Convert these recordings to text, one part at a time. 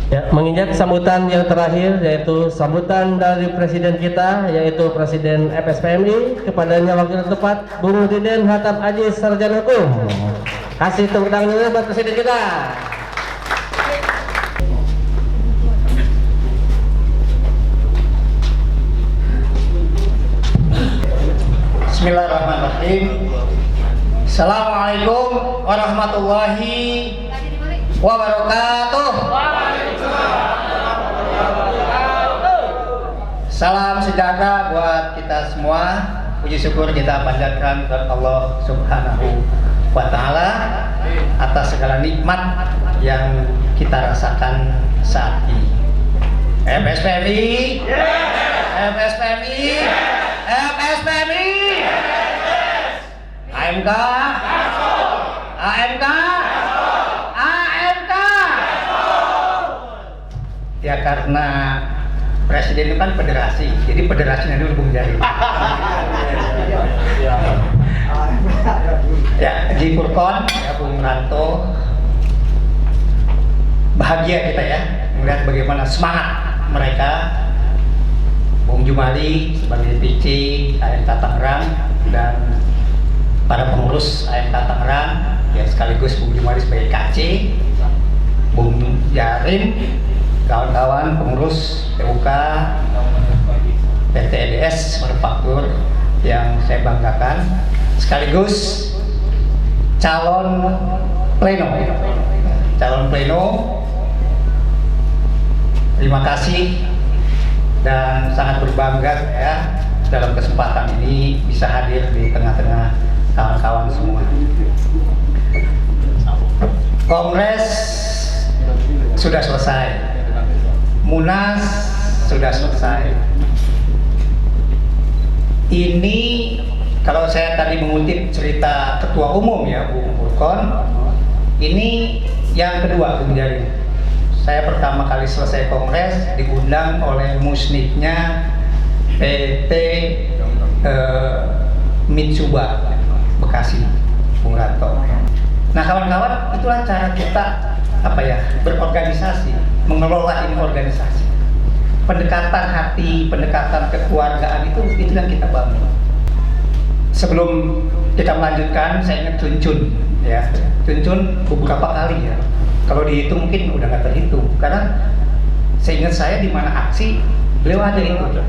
Ya, menginjak sambutan yang terakhir yaitu sambutan dari Presiden kita yaitu Presiden FSPMI, kepadanya waktu yang tepat Bung Diden Hatab Aziz Sarjana Hukum. Kasih tepuk tangan dulu buat Presiden kita. Bismillahirrahmanirrahim. Assalamualaikum warahmatullahi wabarakatuh. Salam sejahtera buat kita semua. Puji syukur kita panjatkan kepada Allah Subhanahu wa Ta'ala atas segala nikmat yang kita rasakan saat ini. FSPMI, FSPMI, FSPMI, AMK, AMK, AMK. Ya karena Presiden itu kan federasi, jadi federasinya dulu Bung Jari. Ya, Ji Purkon, ya Bung Ranto, bahagia kita ya melihat bagaimana semangat mereka. Bung Jumali sebagai PC AMK Tangerang dan para pengurus AMK Tangerang, ya sekaligus Bung Jumali sebagai KC, Bung Jarin, kawan-kawan pengurus PUK, PT EDS Manufaktur yang saya banggakan, sekaligus calon pleno, terima kasih dan sangat berbangga ya dalam kesempatan ini bisa hadir di tengah-tengah kawan-kawan semua. Kongres sudah selesai. Munas sudah selesai. Ini kalau saya tadi mengutip cerita Ketua Umum ya Bung Purkon, ini yang kedua Bung Jari. Saya pertama kali selesai kongres diundang oleh musniknya PT Mitsuba Bekasi, Bung Ranto. Nah kawan-kawan, itulah cara kita berorganisasi, mengelola ini organisasi. Pendekatan hati, pendekatan kekeluargaan itu yang kita bangun. Sebelum kita melanjutkan, saya ingat Cuncun ya. Cuncun beberapa kali ya. Kalau dihitung mungkin udah nggak terhitung, karena seingat saya di mana aksi beliau ada itu.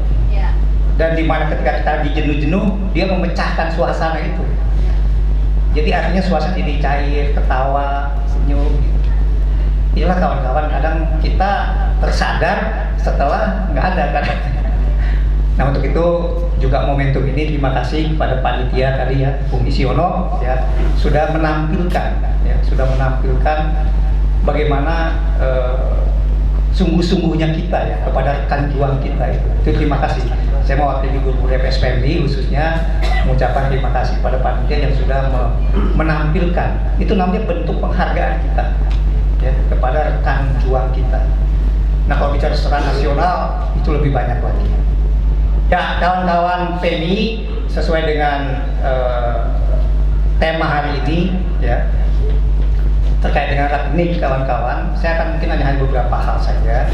Dan di mana ketika kita lagi jenuh-jenuh, dia memecahkan suasana itu. Jadi artinya suasana jadi cair, ketawa, senyum gitu. Inilah kawan-kawan, kadang kita tersadar setelah nggak ada kan. Nah untuk itu juga momentum ini terima kasih kepada panitia tadi ya, Bung Isiono ya sudah menampilkan bagaimana sungguh-sungguhnya kita ya kepada rekan juang kita itu terima kasih. Saya mewakili guru FSPMI khususnya mengucapkan terima kasih pada panitia yang sudah menampilkan. Itu namanya bentuk penghargaan kita ya kepada rekan juang kita. Nah kalau bicara secara nasional itu lebih banyak lagi. Ya kawan-kawan PMI, sesuai dengan tema hari ini ya terkait dengan raknik kawan-kawan, saya akan mungkin hanya beberapa hal saja.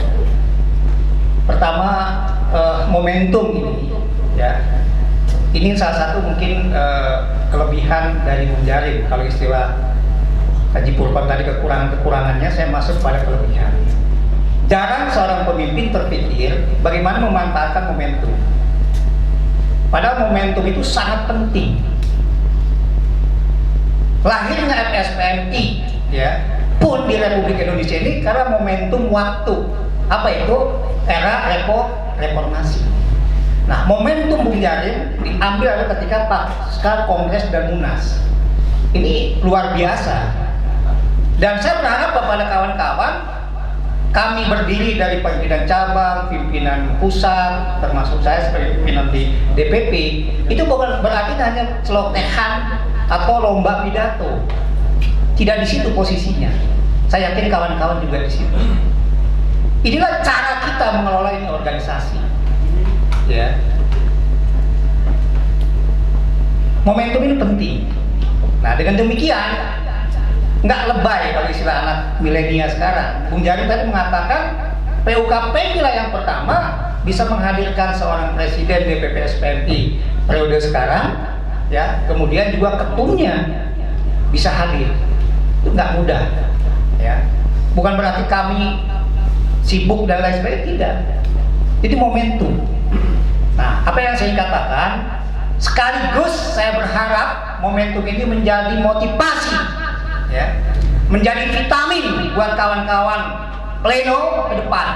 Pertama momentum ini ya, ini salah satu mungkin kelebihan dari Bung Jarin. Kalau istilah Haji Purkon tadi kekurangannya, saya masuk pada kelebihan. Jarang seorang pemimpin terpikir bagaimana memanfaatkan momentum. Padahal momentum itu sangat penting. Lahirnya FSPMI ya pun di Republik Indonesia ini karena momentum waktu. Apa itu? Era reformasi. Nah, momentum Bung Jarin diambil ada ketika pasca Kongres dan Munas. Ini luar biasa. Dan saya berharap kepada kawan-kawan, kami berdiri dari pimpinan cabang, pimpinan pusat, termasuk saya sebagai pimpinan di DPP, itu bukan berarti hanya celotehan atau lomba pidato. Tidak di situ posisinya. Saya yakin kawan-kawan juga di situ. Inilah cara kita mengelola ini organisasi. Ya. Momentum ini penting. Nah, dengan demikian nggak lebay kalau istilah anak milenial sekarang. Bung Jari tadi mengatakan PUKP lah yang pertama bisa menghadirkan seorang presiden DPP SPMI periode sekarang, ya, kemudian juga ketumnya bisa hadir. Itu nggak mudah, ya. Bukan berarti kami sibuk dan lain sebagainya, tidak. Jadi momentum. Nah, apa yang saya katakan, sekaligus saya berharap momentum ini menjadi motivasi, ya, menjadi vitamin buat kawan-kawan pleno ke depan,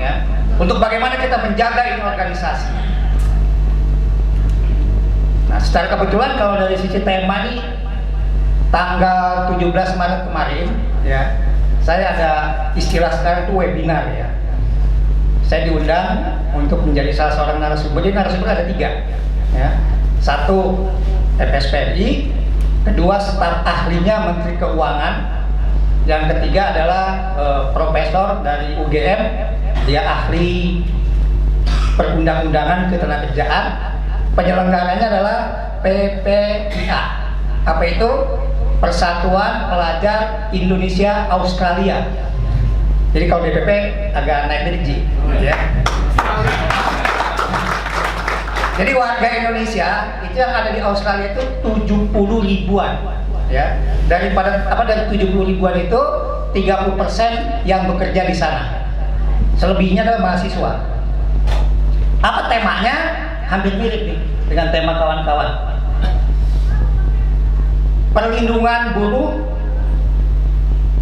ya, untuk bagaimana kita menjaga ini organisasi. Nah, secara kebetulan kalau dari sisi tema ini tanggal 17 Maret kemarin, ya, saya ada istilah sekarang itu webinar, ya. Saya diundang untuk menjadi salah seorang narasumber. Jadi narasumber ada 3, ya. 1 FSPMI, kedua staf ahlinya Menteri Keuangan, yang ketiga adalah profesor dari UGM, dia ahli perundang-undangan ketenagakerjaan. Penyelenggaranya adalah PPIA. Apa itu? Persatuan Pelajar Indonesia Australia. Jadi kalau DPP agak naik derajat, ya. Jadi warga Indonesia itu yang ada di Australia itu 70 ribuan, ya. Dari 70 ribuan itu 30% yang bekerja di sana. Selebihnya adalah mahasiswa. Apa temanya? Hampir mirip nih dengan tema kawan-kawan. Perlindungan buruh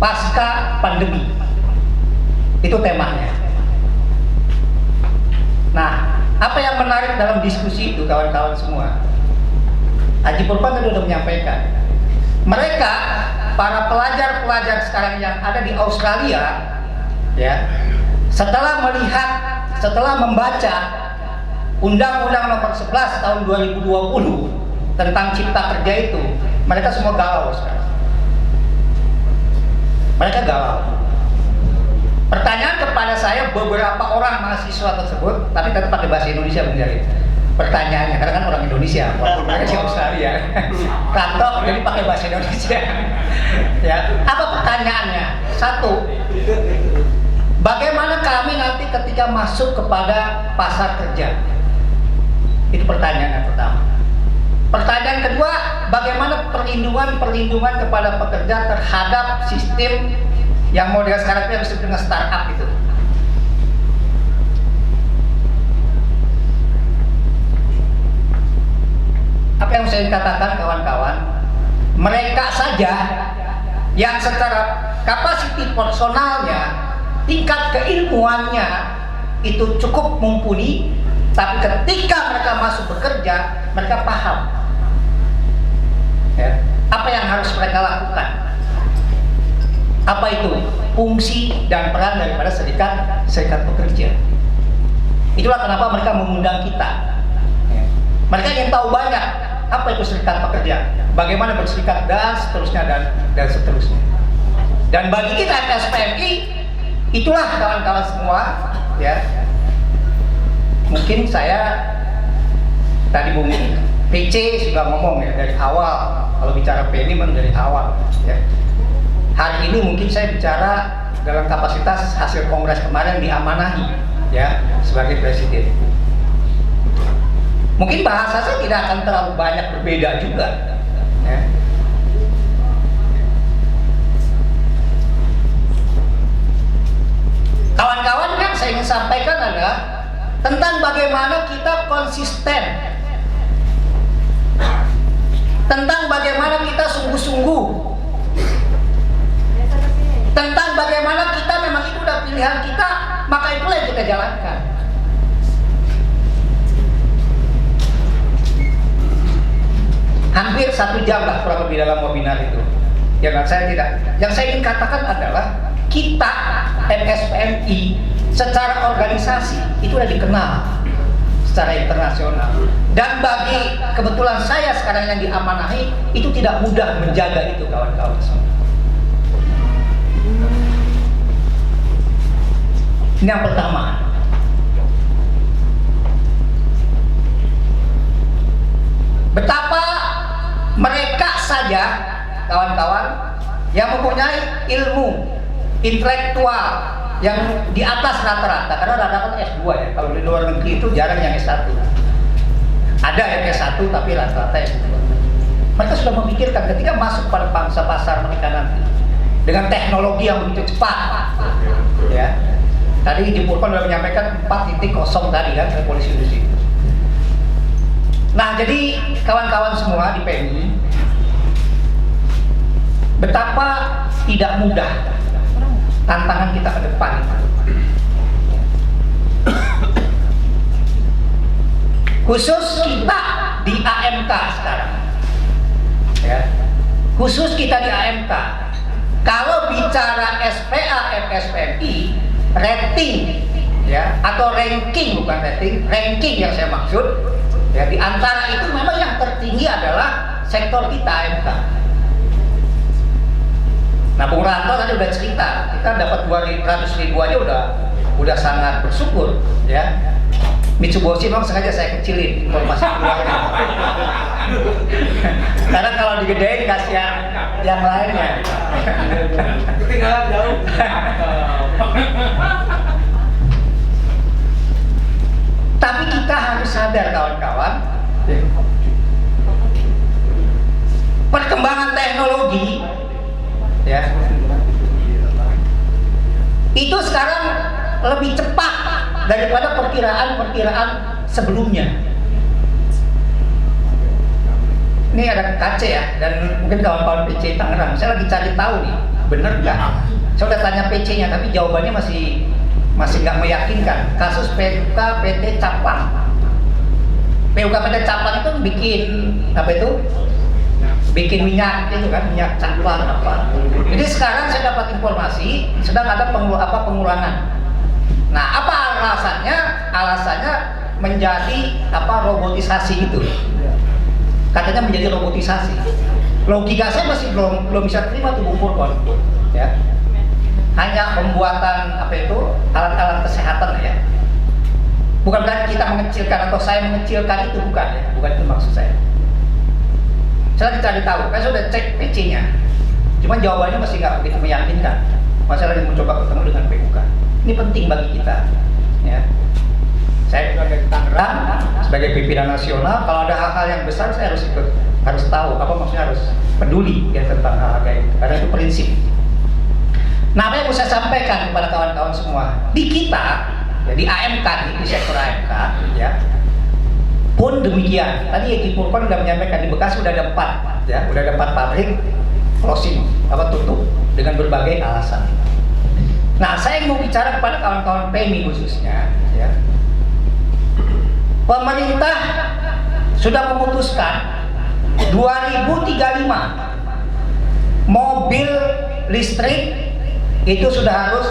pasca pandemi. Itu temanya. Nah, apa yang menarik dalam diskusi itu kawan-kawan semua? Haji Purban tadi sudah menyampaikan. Mereka, para pelajar-pelajar sekarang yang ada di Australia, ya, setelah membaca Undang-Undang Nomor 11 Tahun 2020 tentang Cipta Kerja itu, mereka semua galau sekarang. Mereka galau. Pertanyaan kepada saya beberapa orang mahasiswa tersebut, tapi tetap pakai bahasa Indonesia menjadi pertanyaannya, karena kan orang Indonesia, walaupun mereka di Australia, kantor jadi pakai bahasa Indonesia. Ya, apa pertanyaannya? 1, bagaimana kami nanti ketika masuk kepada pasar kerja? Itu pertanyaan yang pertama. Pertanyaan kedua, bagaimana perlindungan kepada pekerja terhadap sistem yang model sekarang itu yang disebut dengan startup itu. Apa yang saya katakan kawan-kawan, mereka saja yang secara kapasiti personalnya, tingkat keilmuannya itu cukup mumpuni, tapi ketika mereka masuk bekerja, mereka paham, ya, apa yang harus mereka lakukan. Apa itu fungsi dan peran daripada serikat pekerja. Itulah kenapa mereka mengundang kita, ya. Mereka ingin tahu banyak apa itu serikat pekerja, bagaimana berserikat, dan seterusnya dan seterusnya. Dan bagi kita SPMI, itulah kawan-kawan semua, ya. Mungkin saya tadi Bung PC sudah ngomong, ya, dari awal. Kalau bicara PMI memang dari awal, ya. Hari ini mungkin saya bicara dalam kapasitas hasil kongres kemarin diamanahi, ya, sebagai presiden. Mungkin bahasa saya tidak akan terlalu banyak berbeda juga, ya. Kawan-kawan, yang saya ingin sampaikan adalah tentang bagaimana kita konsisten, tentang bagaimana kita sungguh-sungguh, tentang bagaimana kita memang itu udah pilihan kita, maka itulah yang kita jalankan. Hampir 1 jam lah kurang lebih dalam webinar itu. Yang saya ingin katakan adalah kita MSPMI secara organisasi itu sudah dikenal secara internasional. Dan bagi kebetulan saya sekarang yang diamanahi, itu tidak mudah menjaga itu kawan-kawan semua. Ini yang pertama. Betapa mereka saja, kawan-kawan, yang mempunyai ilmu intelektual yang di atas rata-rata, karena rata-rata S2 ya. Kalau di luar negeri itu jarang yang S1. Ada yang S1 tapi rata-rata S2. Mereka sudah memikirkan ketika masuk pada pangsa pasar mereka nanti dengan teknologi yang begitu cepat, ya. Tadi Ibu Purkan sudah menyampaikan 4.0 tadi kan revolusi industri. Nah, jadi kawan-kawan semua di PMI, betapa tidak mudah tantangan kita ke depan. Khusus kita di AMK sekarang, ya. Khusus kita di AMK, kalau bicara SPA FSPMI, rating, ya, atau ranking, bukan rating, ranking yang saya maksud, ya, di antara itu memang yang tertinggi adalah sektor kita AMK. Nah, Bung Ranto tadi udah cerita, kita dapat 200.000 aja udah sangat bersyukur, ya. Mitsubishi memang sengaja saya kecilin informasi keluarnya. Karena kalau digedein kasihan yang lainnya. Ketinggalan jauh. Tapi kita harus sadar kawan-kawan, perkembangan teknologi, ya, itu sekarang lebih cepat daripada perkiraan sebelumnya. Ini ada KC ya, dan mungkin kawan-kawan PC Tangerang, saya lagi cari tahu nih, bener nggak? Saya udah tanya PC-nya, tapi jawabannya masih nggak meyakinkan. Kasus PUK PT Caplang. PUK PT Caplang itu bikin apa itu? Bikin minyak itu kan, minyak Caplang apa. Jadi sekarang saya dapat informasi sedang ada pengurangan. Nah, apa alasannya? Alasannya menjadi robotisasi itu. Katanya menjadi robotisasi. Logika saya masih belum bisa terima tuh Bung Purkon, ya. Hanya pembuatan alat-alat kesehatan ya. Bukan berarti kita mengecilkan atau saya mengecilkan itu, bukan ya. Bukan itu maksud saya. Saya lagi cari tahu, saya sudah cek PC-nya. Cuman jawabannya masih nggak begitu meyakinkan. Saya lagi mencoba ketemu dengan PUK. Ini penting bagi kita, ya. Saya sebagai Tangerang, sebagai pimpinan nasional, kalau ada hal-hal yang besar saya harus ikut, harus tahu, maksudnya harus peduli ya tentang hal-hal kayak itu, karena itu prinsip. Nah, apa yang mau saya sampaikan kepada kawan-kawan semua, di kita, ya, di AMK, di sektor AMK, ya, pun demikian. Tadi Ibu Purkon sudah menyampaikan di Bekasi sudah ada 4, ya, sudah ada 4 pabrik closing, tutup dengan berbagai alasan. Nah, saya mau bicara kepada kawan-kawan PMI khususnya, ya. Pemerintah sudah memutuskan 2035 mobil listrik itu sudah harus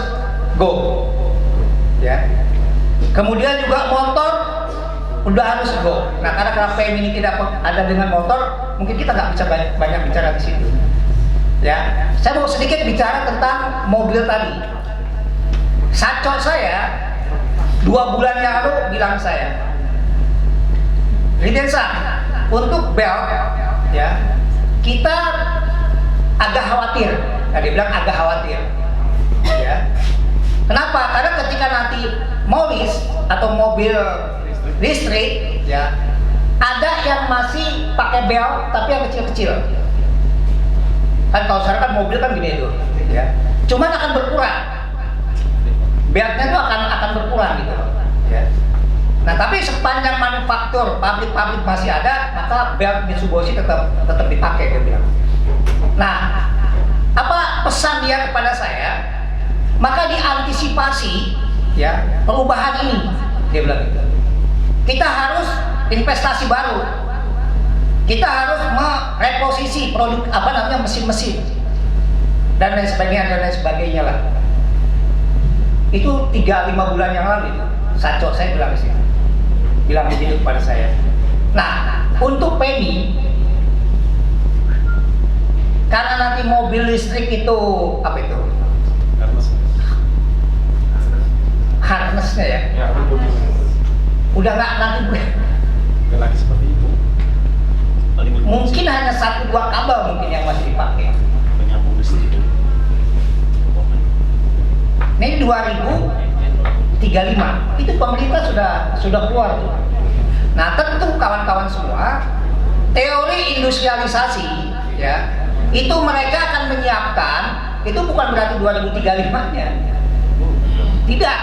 go, ya. Kemudian juga motor udah harus go. Nah, karena PMI ini tidak ada dengan motor, mungkin kita nggak bisa banyak bicara di situ, ya. Saya mau sedikit bicara tentang mobil tadi. Sacok saya 2 bulan yang lalu bilang saya, Ridensa, untuk belt, ya, kita agak khawatir. Nah, dia bilang agak khawatir, ya. Kenapa? Karena ketika nanti molis atau mobil listrik, ya, ada yang masih pakai belt tapi yang kecil-kecil. Kan kalau sekarang kan mobil kan gini itu, ya. Cuman akan berkurang. Beltnya itu akan berkurang gitu, ya. Nah, tapi sepanjang manufaktur pabrik-pabrik masih ada, maka belt Mitsubishi tetap dipakai, dia bilang. Nah, apa pesan dia kepada saya? Maka diantisipasi, ya, perubahan ini, dia bilang gitu. Kita harus investasi baru. Kita harus mereposisi produk mesin-mesin dan lain sebagainya lah. Itu 3-5 bulan yang lalu itu, Sacok saya bilang di sini, bilang begitu kepada saya. Nah, untuk PMI, karena nanti mobil listrik itu harnessnya ya, udah nggak lagi seperti itu. Mungkin hanya 1-2 kabel mungkin yang masih dipakai. Penyambung listrik. 2035 itu pemerintah sudah keluar tuh. Nah tentu kawan-kawan semua, teori industrialisasi ya itu mereka akan menyiapkan, itu bukan berarti 2035-nya, tidak.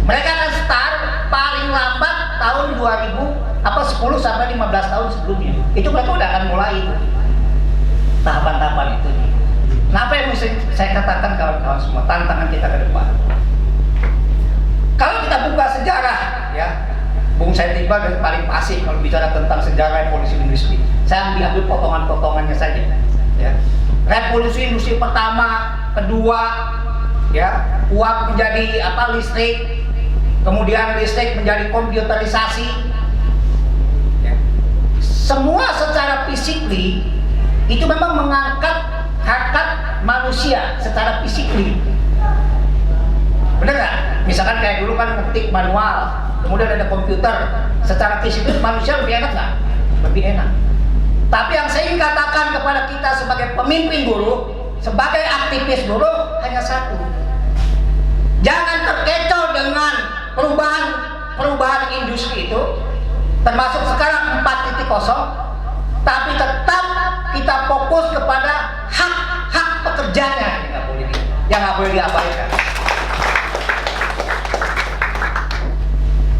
Mereka akan start paling lambat tahun 10 sampai 15 tahun sebelumnya. Itu mereka udah akan mulai tahapan-tahapan itu. Nah, apa yang bisa saya katakan kawan-kawan semua, tantangan kita ke depan. Kalau kita buka sejarah, ya, Bung Said Iqbal paling fasih kalau bicara tentang sejarah revolusi industri. Saya ambil potongan-potongannya saja. Ya. Revolusi industri pertama, kedua, ya, uap menjadi listrik, kemudian listrik menjadi komputerisasi. Ya. Semua secara fisikly itu memang mengangkat harkat manusia secara fisikly. Bener nggak? Misalkan kayak dulu kan ngetik manual, kemudian ada komputer, secara fisik manusia lebih enak nggak? Lebih enak. Tapi yang saya ingin katakan kepada kita sebagai pemimpin buruh, sebagai aktivis buruh hanya satu: jangan terkecoh dengan perubahan industri itu, termasuk sekarang 4.0, tapi tetap kita fokus kepada hak pekerjanya yang nggak boleh diabaikan.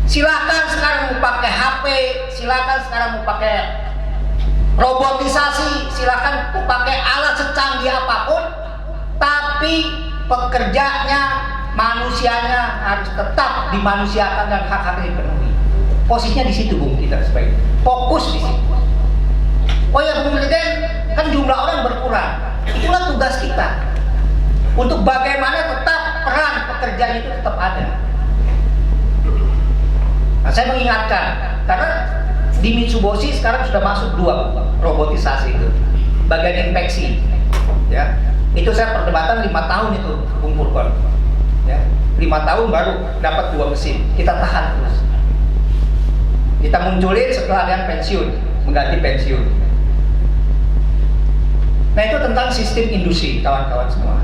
Silakan sekarang mau pakai HP, silakan sekarang mau pakai robotisasi, silakan mau pakai alat secanggih apapun, tapi pekerjanya, manusianya harus tetap dimanusiakan dan hak-haknya dipenuhi. Posisinya di situ, Bung, kita sebaiknya fokus di situ. Oh ya, Bung Presiden, kan jumlah orang berkurang. Itulah tugas kita untuk bagaimana tetap peran pekerjaan itu tetap ada. Nah, saya mengingatkan, karena di Mitsubishi sekarang sudah masuk 2 robotisasi itu, bagian infeksi, ya. Itu saya perdebatan 5 tahun itu, Bung Purkon, ya. 5 tahun baru dapat 2 mesin, kita tahan terus. Kita munculin setelah ada yang pensiun, mengganti pensiun. Nah itu tentang sistem industri, kawan-kawan semua.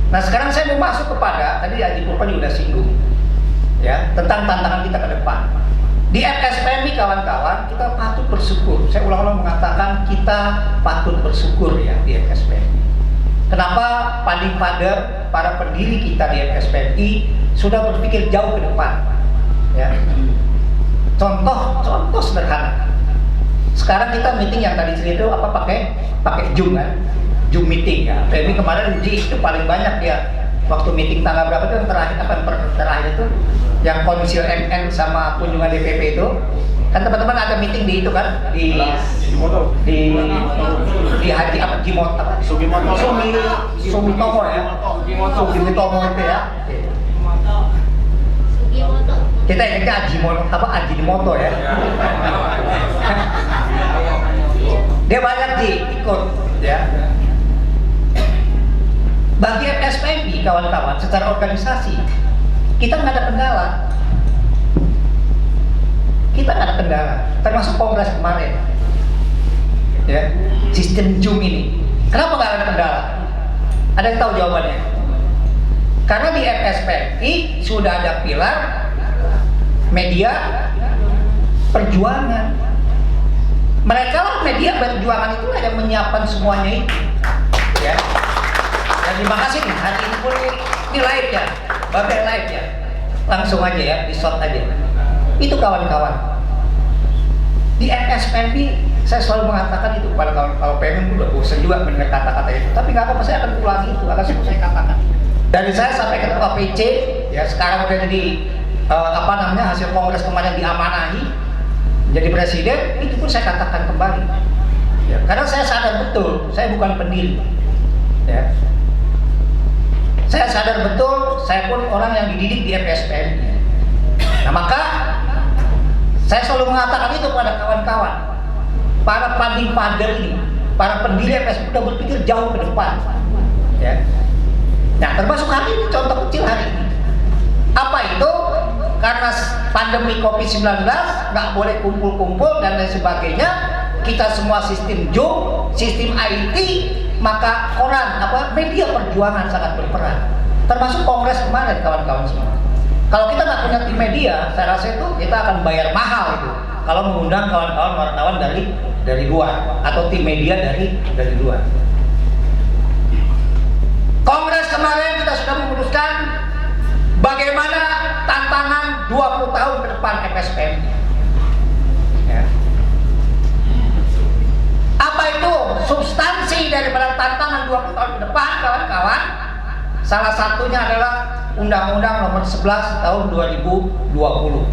Nah sekarang saya mau masuk kepada, tadi Haji Purkon juga singgung, ya, tentang tantangan kita ke depan. Di FSPMI kawan-kawan, kita patut bersyukur. Saya ulang-ulang mengatakan kita patut bersyukur ya di FSPMI. Kenapa Paling Father, para pendiri kita di FSPMI sudah berpikir jauh ke depan, ya. Contoh sederhana. Sekarang kita meeting yang tadi cerita pakai Zoom kan? Zoom meeting ya. PMI kemarin uji itu paling banyak ya. Waktu meeting tanggal berapa itu yang terakhir itu yang Konsil MN sama kunjungan DPP itu kan teman-teman ada meeting di itu kan di Haji Jimoto Sumitomo ya, Sumitomo itu ya. Kita ingatnya Ajinomoto ya. Dia banyak ikut ya. Bagi FSPMI kawan-kawan secara organisasi kita nggak ada kendala. Termasuk kongres kemarin. Ya, sistem Zoom ini. Kenapa nggak ada kendala? Ada yang tahu jawabannya? Karena di FSPMI sudah ada pilar media perjuangan. Mereka lah media perjuangan itu yang menyiapkan semuanya itu. Ya. Dan terima kasih nih, hari ini pun ini live ya, bagai live ya, langsung aja ya, di shot aja. Itu kawan-kawan. Di FSPMI saya selalu mengatakan itu kepada kawan, kalau PMI udah bosan juga mendengar kata-kata itu, tapi nggak apa-apa, saya akan ulangi itu, akan saya katakan. Dari saya sampai ketua PC, ya sekarang udah jadi hasil kongres kemarin diamanahi jadi presiden, itu pun saya katakan kembali. Ya, karena saya sadar betul, saya bukan pendiri. Ya. Saya sadar betul, saya pun orang yang dididik di FSPMI. Nah maka saya selalu mengatakan itu kepada kawan-kawan, para founding father ini, para pendiri FSPMI sudah berpikir jauh ke depan. Ya. Nah termasuk hari ini, contoh kecil hari ini. Apa itu? Karena pandemi COVID-19 nggak boleh kumpul-kumpul dan lain sebagainya, kita semua sistem Zoom, sistem IT, maka media perjuangan sangat berperan. termasuk kongres kemarin kawan-kawan semua. Kalau kita nggak punya tim media, saya rasa itu kita akan bayar mahal itu kalau mengundang kawan-kawan wartawan dari luar atau tim media dari luar. Kongres kemarin kita sudah memutuskan bagaimana tantangan 20 tahun ke depan FSPMI. Ya. Apa itu substansi daripada tantangan 20 tahun ke depan, kawan-kawan? Salah satunya adalah Undang-Undang Nomor 11 Tahun 2020,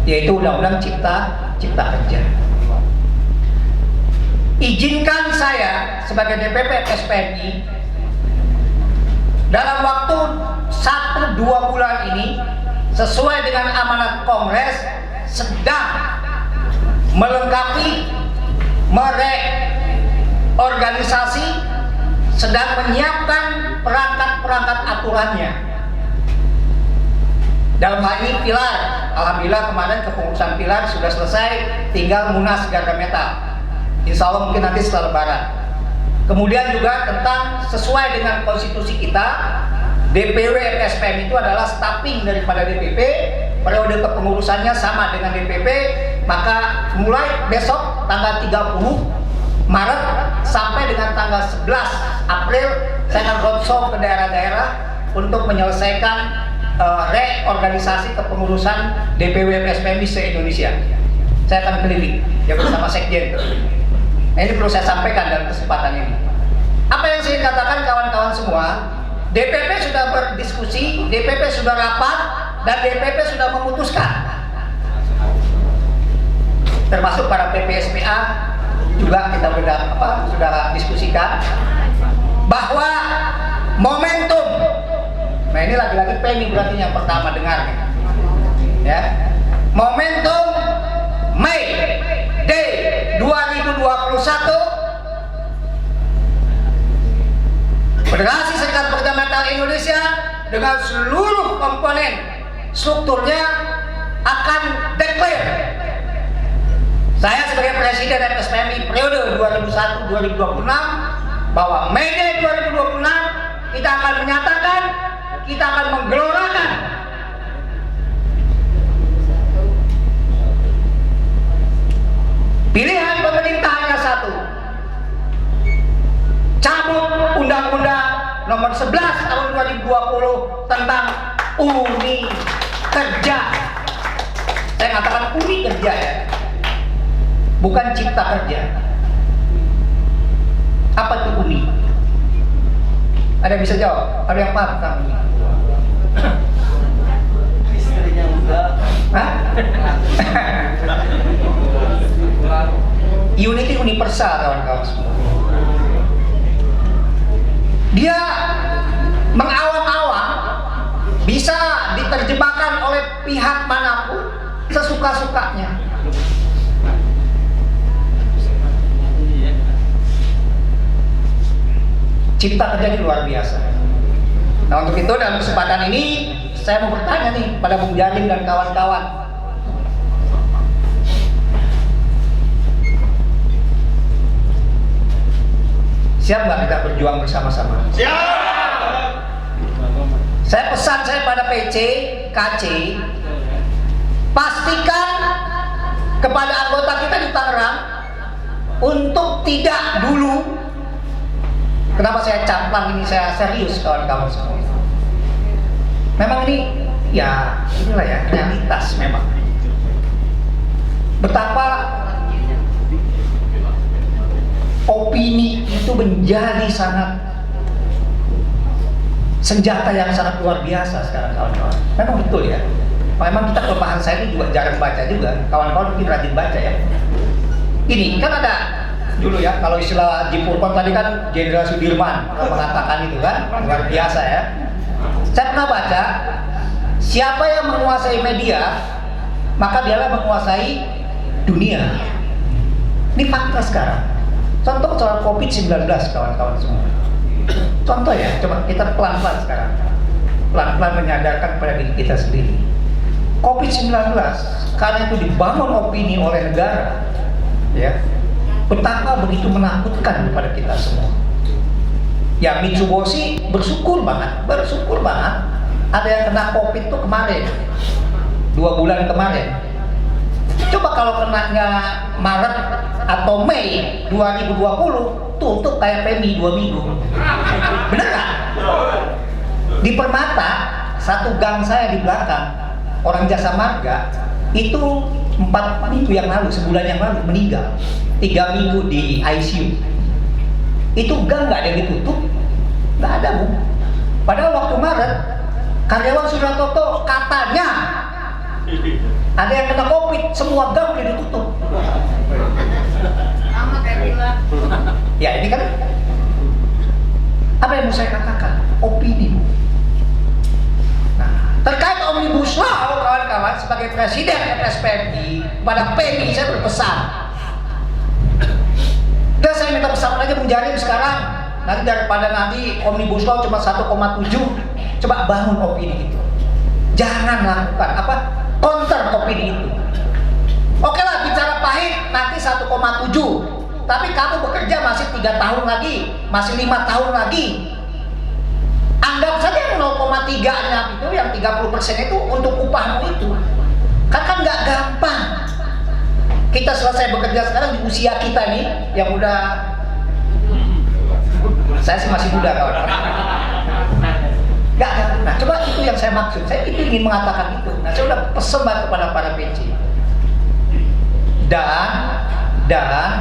yaitu Undang-Undang Cipta Kerja. Izinkan saya sebagai DPP FSPMI dalam waktu 1-2 bulan ini, sesuai dengan amanat Kongres, sedang melengkapi, mereorganisasi, sedang menyiapkan perangkat-perangkat aturannya. Dalam hal ini pilar, alhamdulillah kemarin kepengurusan pilar sudah selesai, tinggal Munas Garda Metal. Insya Allah mungkin nanti setelah Lebaran. Kemudian juga tentang sesuai dengan konstitusi kita, DPW FSPM itu adalah staffing daripada DPP, periode kepengurusannya sama dengan DPP, maka mulai besok tanggal 30 Maret sampai dengan tanggal 11 April saya akan roadshow ke daerah-daerah untuk menyelesaikan reorganisasi kepengurusan DPW FSPM di se-Indonesia. Saya akan keliling ya bersama Sekjen. Nah, ini perlu saya sampaikan dalam kesempatan ini. Apa yang saya katakan kawan-kawan semua, DPP sudah berdiskusi, DPP sudah rapat, dan DPP sudah memutuskan. Termasuk para PPSPA juga kita sudah diskusikan bahwa momentum. Nah ini lagi-lagi PMI berarti yang pertama dengar, ya. Momentum May Day 2021, Federasi Serikat Pekerja Metal Indonesia dengan seluruh komponen strukturnya akan declare. Saya sebagai Presiden FSPMI periode 2001-2026 bahwa May Day 2026 kita akan menyatakan, kita akan menggelorakan pilihan pemerintah hanya satu, cabut Undang-Undang Nomor 11 Tahun 2020 tentang Uni Kerja. Saya katakan Uni Kerja ya, bukan Cipta Kerja. Apa itu Uni? Ada yang bisa jawab? Ada yang paham tentang Uni? Istrinya muda. Hah? Unity universal kawan-kawan semua. Dia mengawang-awang, bisa diterjemahkan oleh pihak manapun sesuka-sukanya. Cipta Kerja ini luar biasa. Nah untuk itu dalam kesempatan ini saya mau bertanya nih pada Bung Jalim dan kawan-kawan. Siap nggak kita berjuang bersama-sama? Siap. Saya pesan saya pada PC, KC, pastikan kepada anggota kita di Tangerang untuk tidak dulu. Kenapa saya camplang ini, saya serius kawan-kawan semua. Memang ini ya inilah ya realitas memang. Betapa opini itu menjadi sangat senjata yang sangat luar biasa sekarang kawan-kawan. Memang betul ya. Memang kita kelemahan saya ini juga jarang baca juga. Kawan-kawan mungkin rajin baca ya. Ini kan ada dulu ya, kalau istilah Jipurkon tadi kan Jenderal Sudirman mengatakan itu kan luar biasa ya. Saya pernah baca, siapa yang menguasai media maka dialah menguasai dunia. Ini fakta sekarang. Contoh soal COVID-19 kawan-kawan semua. Contoh ya, coba kita pelan-pelan sekarang, pelan-pelan menyadarkan pada diri kita sendiri. COVID-19 karena itu dibangun opini oleh negara, ya, betapa begitu menakutkan kepada kita semua. Ya Mitsubishi bersyukur banget. Ada yang kena COVID tuh kemarin, 2 bulan kemarin. Coba kalau kenanya Maret atau Mei 2020, tutup kayak PMI 2 minggu. Bener nggak? Di Permata, satu gang saya di belakang, orang jasa marga, itu 4 minggu yang lalu, sebulan yang lalu meninggal. 3 minggu di ICU. Itu gang nggak ada yang ditutup, nggak ada, Bu. Padahal waktu Maret, karyawan Suratoto katanya ada yang kena COVID, semua gang udah ditutup. Ya ini kan apa yang mau saya katakan? Opini, Bu. Nah, terkait Omnibus Law, kawan-kawan, sebagai Presiden FSPMI, pada PMI saya berpesan. Dan saya minta pesan aja Bung Jarim sekarang, nanti daripada nanti Omnibus Law cuma 1,7, coba bangun opini itu. Jangan lakukan counter opini itu. Oke lah, bicara pahit nanti 1,7, tapi kamu bekerja masih 3 tahun lagi, masih 5 tahun lagi. Anggap saja yang 0,3-nya itu, yang 30% itu untuk upahmu itu. Kan nggak gampang. Kita selesai bekerja sekarang di usia kita nih, yang udah, saya sih masih muda kawan. Nggak. Nah coba itu yang saya maksud. Saya itu ingin mengatakan itu. Nah saya udah pesen banget kepada para PC. Dan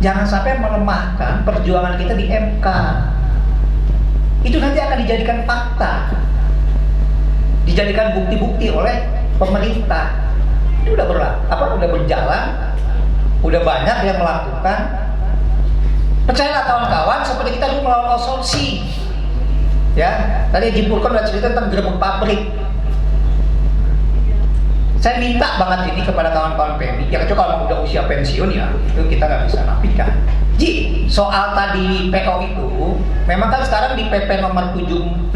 jangan sampai melemahkan perjuangan kita di MK. Itu nanti akan dijadikan fakta, dijadikan bukti-bukti oleh pemerintah. Ini udah berjalan, udah banyak yang melakukan. Percayalah kawan-kawan, seperti kita dulu melawan Osorsi. Ya, tadi Jipurkon udah cerita tentang gerbong pabrik. Saya minta banget ini kepada kawan-kawan PMI, ya kecuali kalau udah usia pensiun ya, itu kita nggak bisa nafikan. Ji, soal tadi PO itu, memang kan sekarang di PP nomor 75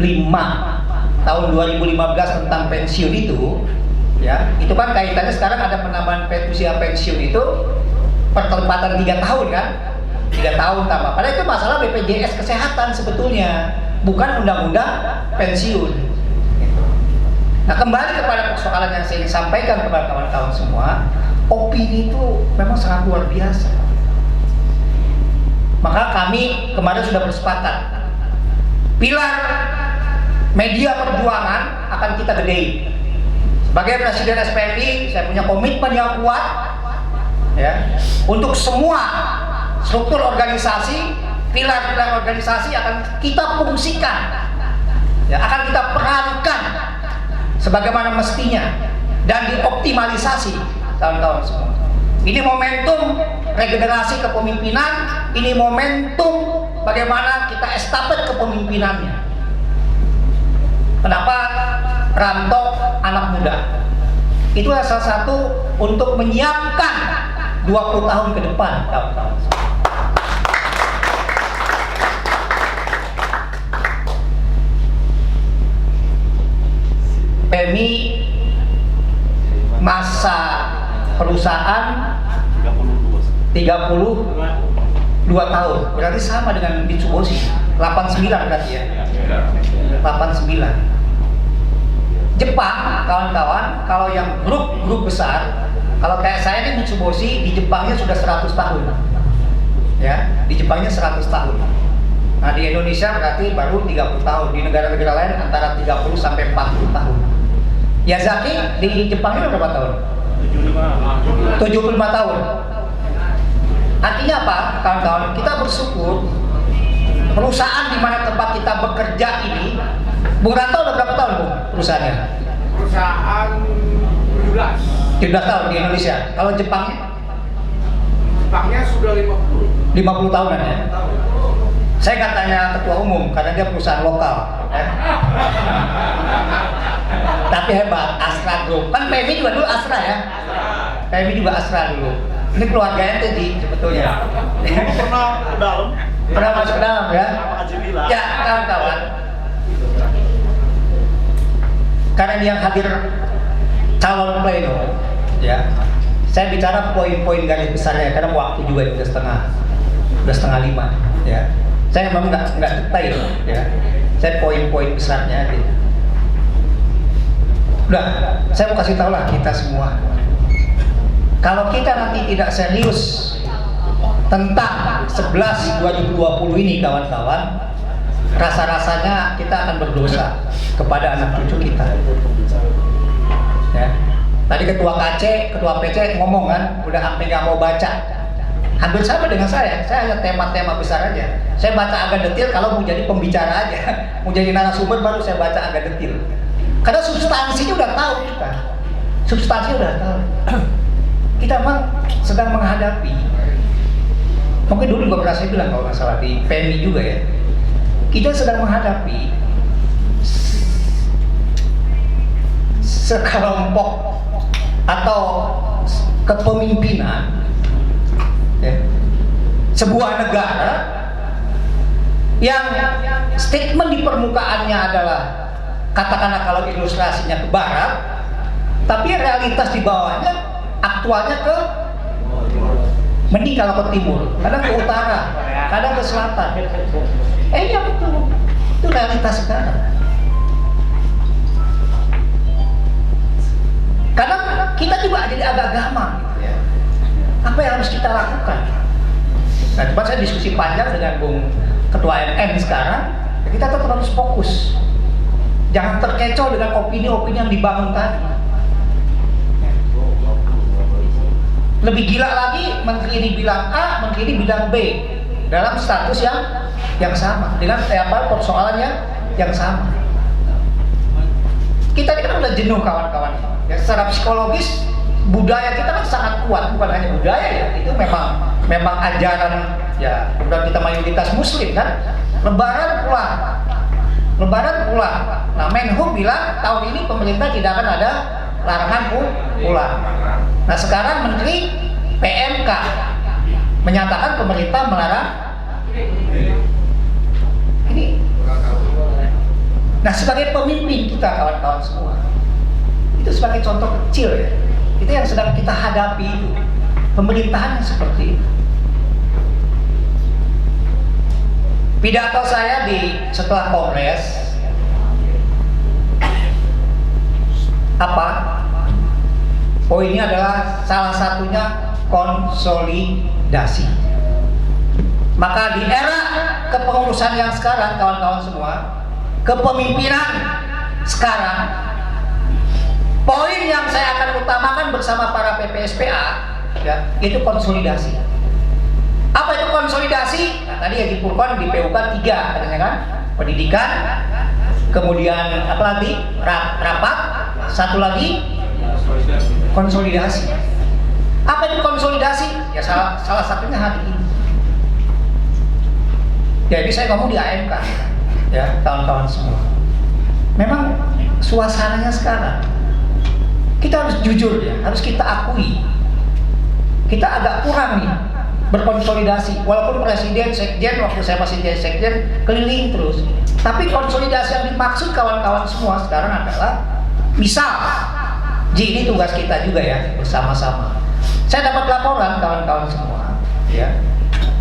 tahun 2015 tentang pensiun itu, ya, itu kan kaitannya sekarang ada penambahan usia pensiun itu pertempatan 3 tahun kan, 3 tahun tambah. Padahal itu masalah BPJS kesehatan sebetulnya, bukan undang-undang pensiun. Nah kembali kepada persoalan yang saya ingin sampaikan kepada kawan-kawan semua, opini itu memang sangat luar biasa. Maka kami kemarin sudah bersepakat, pilar media perjuangan akan kita gedein. Sebagai Presiden SPMI, saya punya komitmen yang kuat, ya, untuk semua struktur organisasi, pilar-pilar organisasi akan kita fungsikan, ya, akan kita perankan sebagaimana mestinya dan dioptimalisasi, kawan-kawan semua. Ini momentum regenerasi kepemimpinan, ini momentum bagaimana kita estafet kepemimpinannya. Kenapa Ranto anak muda? Itu salah satu untuk menyiapkan 20 tahun ke depan, kawan-kawan. PMI masa perusahaan 32 tahun, berarti sama dengan Mitsubishi 89 berarti ya, 89. Jepang, kawan-kawan, kalau yang grup besar, kalau kayak saya ini Mitsubishi, di Jepangnya sudah 100 tahun, ya, di Jepangnya 100 tahun. Nah di Indonesia berarti baru 30 tahun, di negara-negara lain antara 30 sampai 40 tahun. Yazaki di Jepangnya berapa tahun? 75 tahun. Artinya apa, kawan-kawan? Kita bersyukur perusahaan di mana tempat kita bekerja ini, Bung Ranto udah berapa tahun, Bung, perusahaannya? Perusahaan 17 tahun di Indonesia. Kalau Jepangnya? Jepangnya sudah 50 tahunan ya. Saya katanya ketua umum karena dia perusahaan lokal. Tapi hebat, Astra Group. Kan PMI juga dulu Astra ya. PMI juga Astra dulu. Ini keluarga ente di sebetulnya. Pernah ke dalam? Pernah masuk ke dalam ya? Ya, kawan-kawan. Karena dia hadir calon pleno, ya. Saya bicara poin-poin garis besarnya karena waktu juga udah setengah 5, ya. Saya memang nggak detail ya. Saya poin-poin besarnya aja. Udah, saya mau kasih tahu lah kita semua. Kalau kita nanti tidak serius tentang 11/2020 ini kawan-kawan, rasa-rasanya kita akan berdosa kepada anak cucu kita. Ya. Tadi ketua KC, ketua PC ngomong kan, udah hampir nggak mau baca. Hampir sama dengan saya hanya tema-tema besar aja. Saya baca agak detail kalau mau jadi pembicara aja, mau jadi narasumber baru saya baca agak detail. Karena substansinya udah tahu kita, substansinya udah tahu. Kita memang sedang menghadapi. Mungkin dulu juga pernah saya bilang kalau nggak salah di PMI juga ya. Kita sedang menghadapi sekelompok atau kepemimpinan ya, sebuah negara yang statement di permukaannya adalah katakanlah kalau ilustrasinya ke barat, tapi realitas di bawahnya aktualnya ke mending kalau ke timur, kadang ke utara, kadang ke selatan. Iya betul, itu realitas sekarang. Kadang kita juga jadi agak gamang gitu ya. Apa yang harus kita lakukan? Nah, coba saya diskusi panjang dengan Bung Ketua MN sekarang. Kita tetap harus fokus. Jangan terkecoh dengan opini-opini yang dibangun tadi. Lebih gila lagi, menteri ini bilang A, menteri ini bilang B dalam status yang sama dengan persoalan yang sama. Kita ini kan udah jenuh kawan-kawan. Ya, secara psikologis budaya kita kan sangat kuat, bukan hanya budaya ya, itu memang ajaran ya, udah kita mayoritas Muslim kan. Lebaran pulang. Nah, Menhub bilang tahun ini pemerintah tidak akan ada larangan pulang. Nah, sekarang Menteri PMK menyatakan pemerintah melarang ini. Nah, sebagai pemimpin kita kawan-kawan semua, itu sebagai contoh kecil ya, itu yang sedang kita hadapi itu, pemerintahan yang seperti itu. Pidato saya setelah kongres apa? Poinnya adalah salah satunya konsolidasi. Maka di era kepengurusan yang sekarang kawan-kawan semua, kepemimpinan sekarang, poin yang saya akan utamakan bersama para PPSPA ya, itu konsolidasi. Apa itu konsolidasi? Nah, tadi yang dipurkan di PUK 3 katanya kan, pendidikan, kemudian apa lagi? Rapat, satu lagi konsolidasi. Apa itu konsolidasi? Ya salah satunya hari ini. Jadi saya ngomong di AMK ya, kawan-kawan semua. Memang suasananya sekarang kita harus jujur ya, harus kita akui. Kita agak kurang nih berkonsolidasi. Walaupun presiden, sekjen, waktu saya masih jadi sekjen keliling terus. Tapi konsolidasi yang dimaksud kawan-kawan semua sekarang adalah misal, ini tugas kita juga ya, bersama-sama. Saya dapat laporan kawan-kawan semua ya.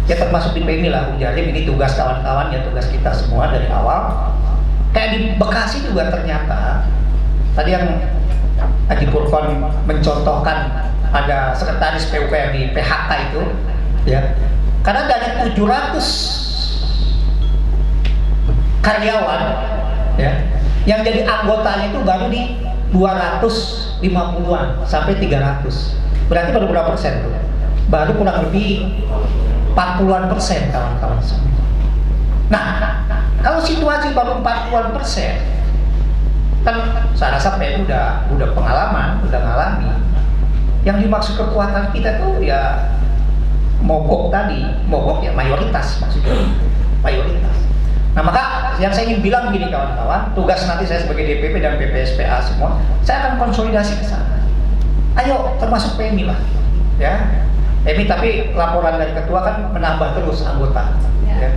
Ya termasuk di PMI lah, Bung Jalim, ini tugas kawan-kawan ya, tugas kita semua dari awal. Kayak di Bekasi juga ternyata tadi yang Haji Purkon mencontohkan ada sekretaris PUK yang di PHK itu ya, karena dari 700 karyawan ya, yang jadi anggotanya itu baru di 250-an sampai 300. Berarti baru berapa persen tuh? Baru kurang lebih 40-an persen kawan-kawan semua. Nah, kalau situasi baru 40-an persen, kan saya rasa PMI udah pengalaman, udah ngalami. Yang dimaksud kekuatan kita tuh ya mogok tadi, mogok ya mayoritas maksudnya, mayoritas. Nah, maka yang saya ingin bilang begini kawan-kawan, tugas nanti saya sebagai DPP dan PPSPA semua, saya akan konsolidasi ke sana. Ayo, termasuk PMI lah, ya. PMI tapi laporan dari ketua kan menambah terus anggota, ya.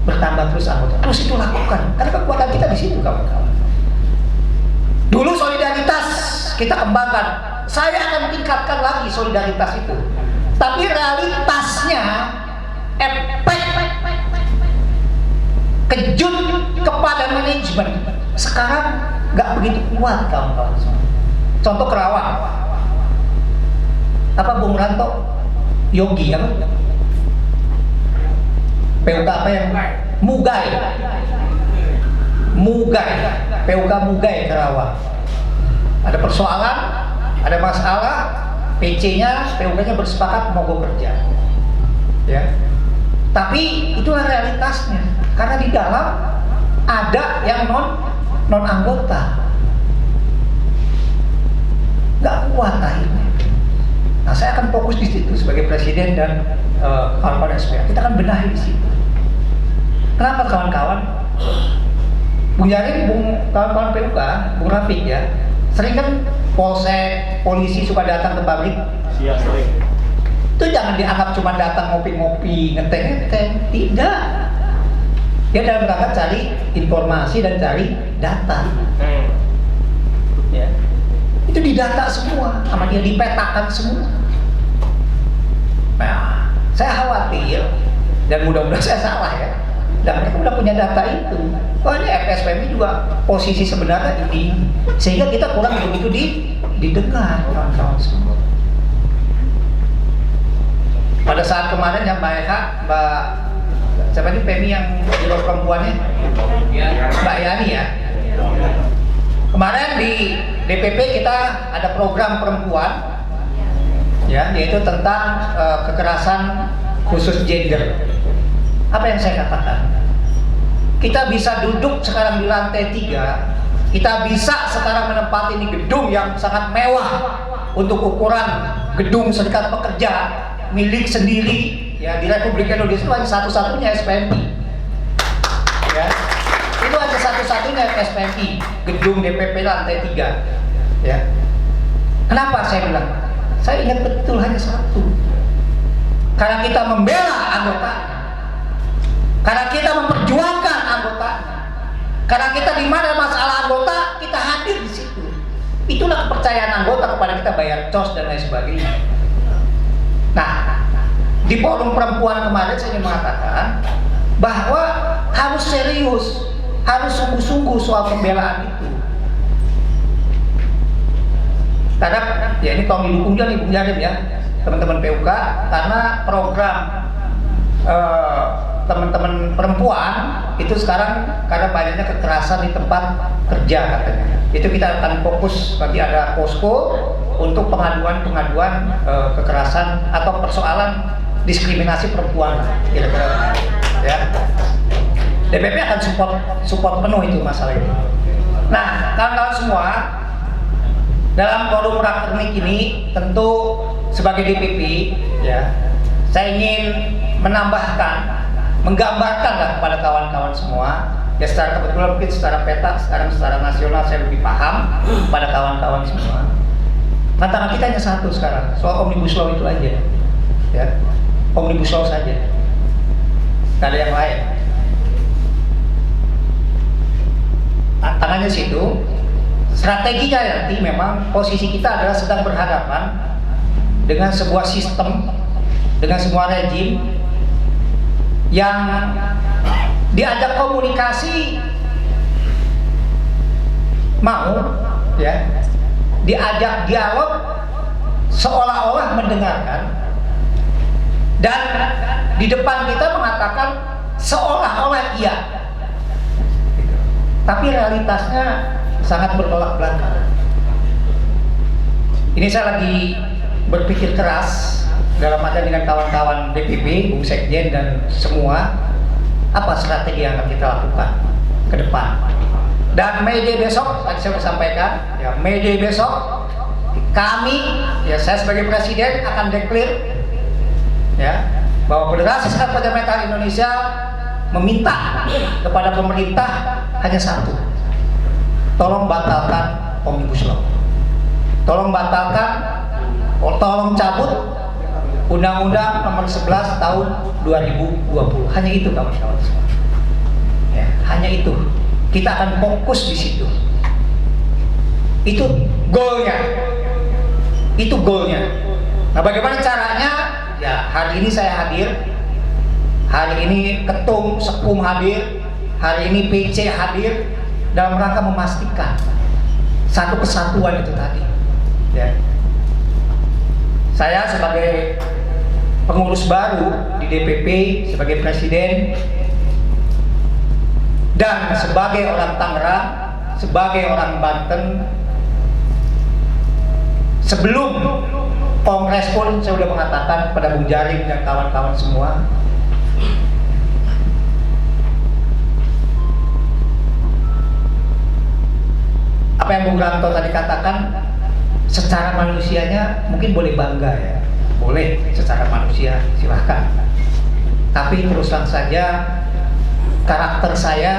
Bertambah terus anggota, terus itu lakukan, karena kekuatan kita di situ kawan-kawan. Dulu solidaritas kita kembangkan, saya akan tingkatkan lagi solidaritas itu. Tapi realitasnya, efek kejut kepada manajemen. Sekarang nggak begitu kuat kawan-kawan semua. Contoh Kerawang, apa Bung Ranto? Yogi apa? PUK apa yang Mugai, PUK Mugai Kerawang. Ada persoalan, ada masalah, PC-nya, PUK-nya bersepakat mogok kerja. Ya. Tapi itulah realitasnya. Karena di dalam ada yang non anggota. Nggak kuat akhirnya. Nah, saya akan fokus di situ sebagai presiden dan kawan-kawan SPA. Kita akan benahi di situ. Kenapa kawan-kawan? Bung Jarin, kawan-kawan PUK, Bung Rafiq ya, sering kan polsek, polisi suka datang ke pabrik. Iya, sering. Itu jangan dianggap cuma datang ngopi-ngopi, ngeteng-ngeteng. Tidak. Dia dalam rangka cari informasi dan cari data. Ya. Itu didata semua, sama dia dipetakan semua. Nah, saya khawatir, dan mudah-mudahan saya salah ya, dan mereka udah punya data itu. Oh, ini FSPMI juga posisi sebenarnya ini, sehingga kita kurang begitu didengar kawan-kawan semua. Pada saat kemarin yang Mbak Eka, siapa ini PMI yang biro perempuannya? Mbak Yani ya. Kemarin di DPP kita ada program perempuan, ya, yaitu tentang kekerasan khusus gender. Apa yang saya katakan? Kita bisa duduk sekarang di lantai 3, kita bisa sekarang menempati di gedung yang sangat mewah untuk ukuran gedung Serikat Pekerja milik sendiri, ya, di Republik Indonesia. Itu hanya satu-satunya SPMI. Ya. Itu hanya satu-satunya SPMI, gedung DPP lantai 3. Ya. Kenapa saya bilang? Saya ingat betul hanya satu. Karena kita membela anggota, karena kita memperjuangkan anggota, karena kita di mana masalah anggota kita hadir di situ. Itulah kepercayaan anggota kepada kita, bayar cos dan lain sebagainya. Nah, di forum perempuan kemarin saya ingin mengatakan bahwa harus serius, harus sungguh-sungguh soal pembelaan itu. Karena ya ini tolong didukung juga nih Bung Jarin ya, teman-teman PUK, karena program teman-teman perempuan itu sekarang karena banyaknya kekerasan di tempat kerja katanya. Itu kita akan fokus, nanti ada posko untuk pengaduan kekerasan atau persoalan diskriminasi perempuan kira-kira ya. DPP akan support penuh itu masalah itu. Nah, kawan-kawan semua, dalam forum rakernik ini tentu sebagai DPP ya, saya ingin menambahkan, menggambarkan lah kepada kawan-kawan semua ya, secara kebetulan mungkin secara peta, sekarang secara nasional saya lebih paham pada kawan-kawan semua. Tantangan kita hanya satu sekarang, soal Omnibus Law itu aja ya, Omnibus Law saja, tidak ada yang lain. Tantangannya situ. Strateginya nanti memang posisi kita adalah sedang berhadapan dengan sebuah sistem, dengan sebuah rejim yang diajak komunikasi mau ya, diajak dialog seolah-olah mendengarkan, dan di depan kita mengatakan seolah-olah iya, tapi realitasnya sangat bertolak belakang. Ini saya lagi berpikir keras dalam arti dengan kawan-kawan DPP, Bung Sekjen dan semua, apa strategi yang akan kita lakukan ke depan. Dan May Day besok, tadi saya sudah sampaikan, ya, May Day besok kami, ya saya sebagai presiden akan declare ya, bahwa Federasi Serikat Pekerja Metal Indonesia meminta kepada pemerintah hanya satu: tolong batalkan Omnibus Law, tolong batalkan, tolong cabut Undang-Undang Nomor 11 Tahun 2020. Hanya itu kawan-kawan semua. Ya, hanya itu. Kita akan fokus di situ. Itu goalnya. Itu goalnya. Nah, bagaimana caranya? Ya, hari ini saya hadir. Hari ini Ketum Sekum hadir. hari ini PC hadir dalam rangka memastikan satu kesatuan itu tadi. Ya. Saya sebagai pengurus baru di DPP, sebagai presiden, dan sebagai orang Tangerang, sebagai orang Banten, sebelum kongres pun saya sudah mengatakan kepada Bung Jaring dan kawan-kawan semua, apa yang Bung Ranto tadi katakan, secara manusianya mungkin boleh bangga ya, boleh secara manusia, silahkan. Tapi terus terang saja karakter saya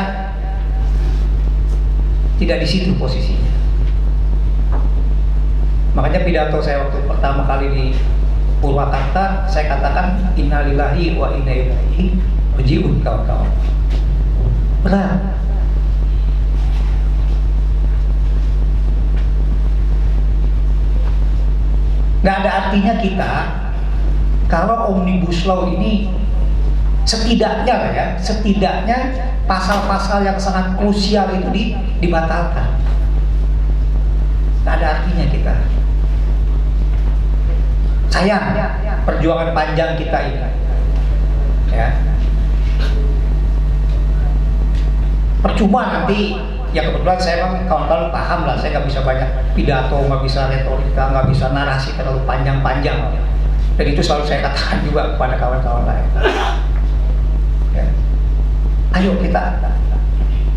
tidak di situ posisinya. Makanya pidato saya waktu pertama kali di Purwakarta, saya katakan innalillahi wa inna ilaihi raji'un, kawan-kawan. Berat. Nggak ada artinya kita kalau Omnibus Law ini setidaknya pasal-pasal yang sangat krusial itu dibatalkan. Nggak ada artinya kita. Sayang perjuangan panjang kita ini. Ya. Percuma nanti, ya kebetulan saya memang kawan-kawan paham lah, saya nggak bisa banyak pidato, nggak bisa retorika, nggak bisa narasi terlalu panjang-panjang. Dan itu selalu saya katakan juga kepada kawan-kawan lain. Ya. Ayo kita,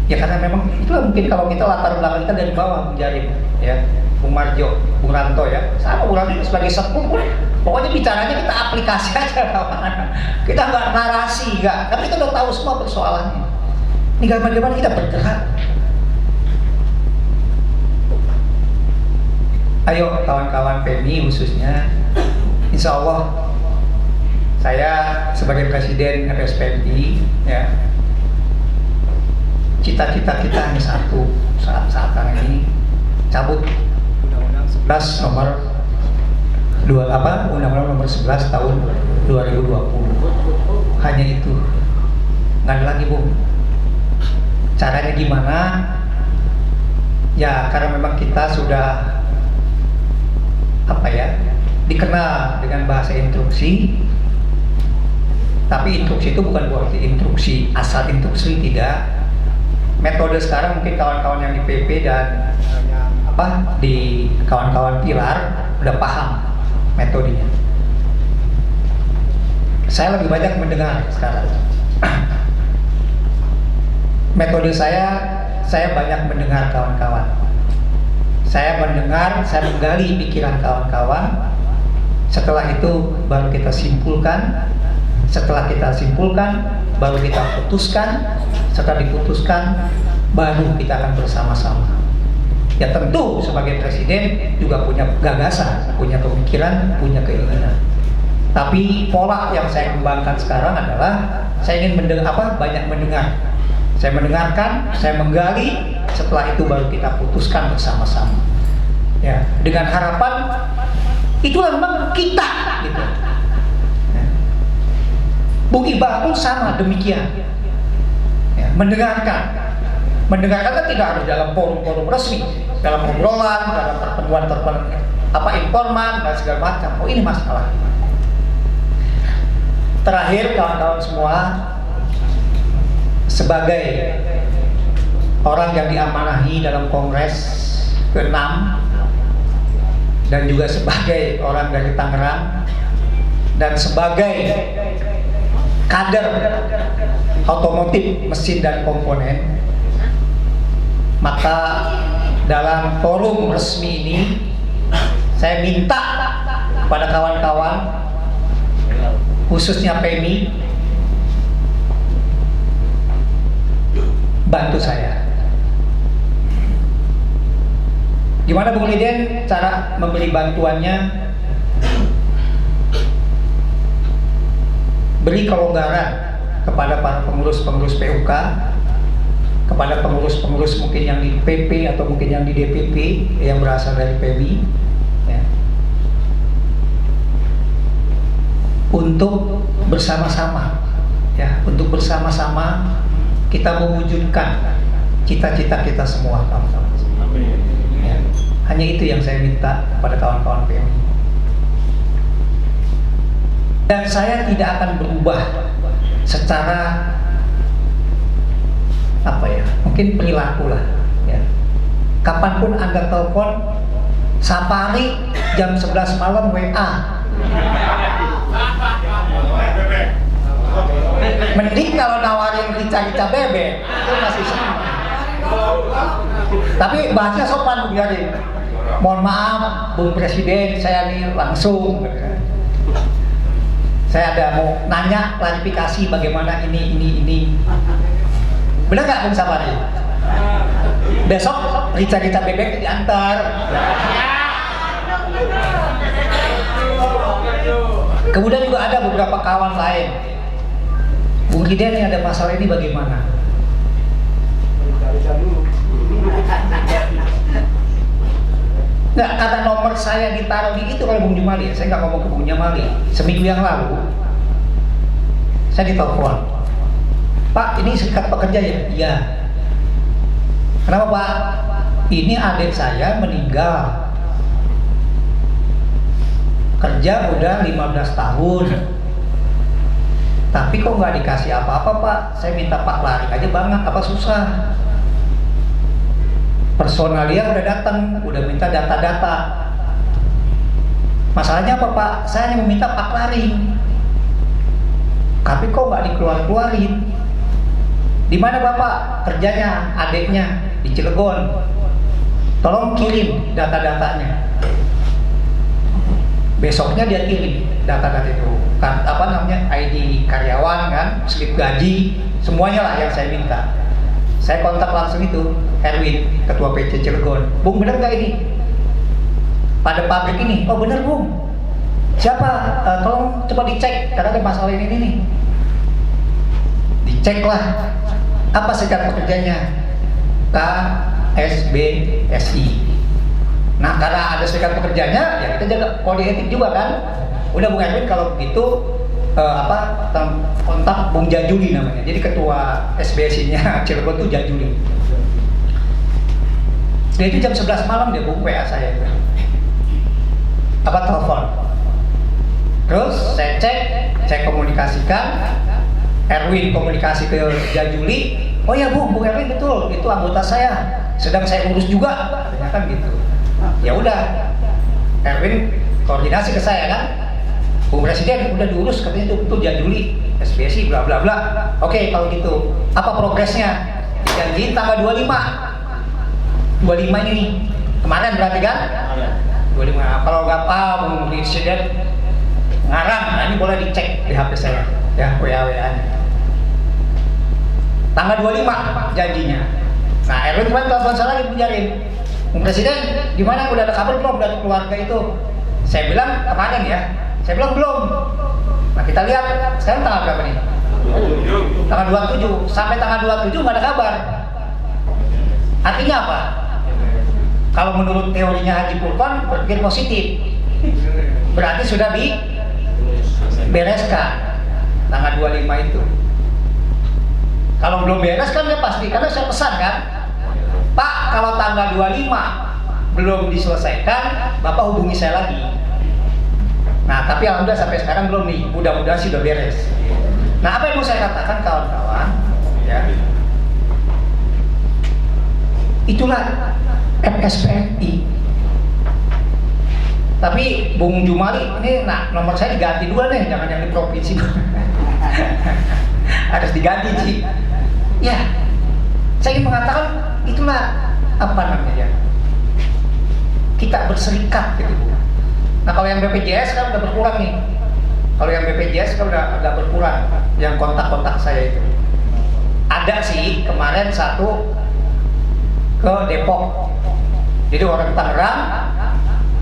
ya karena memang itulah mungkin kalau kita latar belakang kita dari bawah, Bung Jaring, ya, Bung Marjo, Bung Ranto ya, sama Bung Ranto sebagai sepuh, pokoknya bicaranya kita aplikasi aja, kita nggak narasi, nggak, tapi kita udah tahu semua persoalannya. Tinggal bagaimana kita bergerak. Ayo kawan-kawan PMI khususnya, insya Allah saya sebagai presiden FSPMI, ya, cita-cita kita hanya satu saat ini, cabut Undang-Undang 11 nomor Undang-Undang nomor 11 tahun 2020. Hanya itu, nggak ada lagi, Bung. Caranya gimana? Ya karena memang kita sudah dikenal dengan bahasa instruksi, tapi instruksi itu bukan berarti instruksi asal instruksi, tidak. Metode sekarang mungkin kawan-kawan yang di PP dan di kawan-kawan pilar udah paham metodenya. Saya lebih banyak mendengar sekarang. Metode saya banyak mendengar kawan-kawan. Saya mendengar, saya menggali pikiran kawan-kawan. Setelah itu baru kita simpulkan. Setelah kita simpulkan, baru kita putuskan. Setelah diputuskan, baru kita akan bersama-sama. Ya tentu sebagai presiden juga punya gagasan, punya pemikiran, punya keinginan. Tapi pola yang saya kembangkan sekarang adalah saya ingin banyak mendengar. Saya mendengarkan, saya menggali, setelah itu baru kita putuskan bersama-sama. Ya, dengan harapan itulah memang kita, gitu. Ya. Bung Iqbal pun sama demikian. Ya, mendengarkan kan tidak harus dalam forum-forum resmi, dalam obrolan, dalam pertemuan informal dan segala macam. Oh ini masalah. Terakhir kawan-kawan semua, sebagai orang yang diamanahi dalam Kongres ke-6 dan juga sebagai orang dari Tangerang dan sebagai kader otomotif mesin dan komponen, maka dalam forum resmi ini saya minta kepada kawan-kawan khususnya PMI bantu saya. Gimana Bung Liden cara memberi bantuannya? Beri kelonggaran kepada para pengurus-pengurus PUK, kepada pengurus-pengurus mungkin yang di PP atau mungkin yang di DPP yang berasal dari PMI, ya, untuk bersama-sama, ya, untuk bersama-sama kita mewujudkan cita-cita kita semua, kawan-kawan. Ya. Hanya itu yang saya minta kepada kawan-kawan PMI. Dan saya tidak akan berubah secara apa ya, mungkin perilaku lah. Ya. Kapanpun Anda telepon, Sapari jam 11 malam WA. Mending kalau nawarin rica-rica bebek, itu masih sama. Tapi bahasnya sopan, biarin. Mohon maaf, Bung Presiden, saya nih langsung. Saya ada mau nanya klarifikasi bagaimana ini. Benar nggak Bung Sapari? Besok rica-rica bebek diantar. Kemudian juga ada beberapa kawan lain. Bung Riden, ini ada masalah ini bagaimana? Nggak, kata nomor saya ditaruh di itu kalau Bung Jumali, saya nggak ngomong ke Bung Jumali. Seminggu yang lalu, saya ditelepon, Pak, ini serikat pekerja ya? Iya. Kenapa Pak? Ini adik saya meninggal. Kerja udah 15 tahun. Tapi kok nggak dikasih apa-apa Pak? Saya minta Pak lari aja banget, apa susah? Personalia udah datang, udah minta data-data. Masalahnya apa Pak? Saya hanya meminta Pak Laring. Tapi kok nggak dikeluar-keluarin? Di mana Bapak kerjanya? Adiknya di Cilegon. Tolong kirim data-datanya. Besoknya dia kirim data-data itu. Kan, apa namanya? ID karyawan kan, slip gaji, semuanya lah yang saya minta. Saya kontak langsung itu Erwin, Ketua PC Cilegon. Bung, bener nggak ini? Pada pabrik ini? Oh bener Bung. Siapa? Tolong coba dicek karena ada masalah ini nih. Dicek lah. Apa serikat pekerjanya? KSBSI. Nah karena ada serikat pekerjanya, ya kita jaga kode etik juga kan. Udah Bung Erwin kalau begitu kontak Bung Jajuli namanya. Jadi ketua SBSI-nya Cilegon tuh Jajuli. Dia itu jam 11 malam dia Bung WA saya. Apa telepon. Terus saya cek, saya komunikasikan. Erwin komunikasi ke Jajuli. Oh ya Bung Erwin betul, itu anggota saya. Sedang saya urus juga, katanya kan gitu. Ya udah, Erwin koordinasi ke saya kan. Bung Presiden udah diurus katanya itu Jajuli, SBSI bla bla bla. Oke kalau gitu, apa progresnya? Dijanjiin tanggal 25 ini kemarin berarti kan? 25. Kalau nggak Bung Presiden ngarang, nah ini boleh dicek di HP saya ya, WA-nya. Tanggal 25 janjinya. Nah Erwin kemarin telepon saya lagi menjarin, Bung Presiden gimana, udah ada kabar belum dari keluarga itu? Saya bilang kemarin ya. Saya bilang belum. Nah kita lihat sekarang tanggal berapa nih? Tanggal 27. Sampai tanggal 27 nggak ada kabar. Artinya apa? Kalau menurut teorinya Haji Purban berpikir positif, berarti sudah dibereskan tanggal 25 itu. Kalau belum beres kan dia pasti, karena saya pesan kan, Pak kalau tanggal 25 belum diselesaikan, Bapak hubungi saya lagi. Nah tapi alhamdulillah sampai sekarang belum nih, mudah-mudahan sih udah beres. Nah apa yang mau saya katakan kawan-kawan ya, itulah FSPMI. Tapi Bung Jumali ini, nah nomor saya diganti dua nih, jangan yang di provinsi. Harus diganti sih. Ya, saya ingin mengatakan itulah apa namanya ya, kita berserikat gitu. Nah kalau yang BPJS kan udah berkurang nih. Kalau yang BPJS kan udah agak berkurang. Yang kontak-kontak saya itu ada sih kemarin satu ke Depok. Jadi orang Tangerang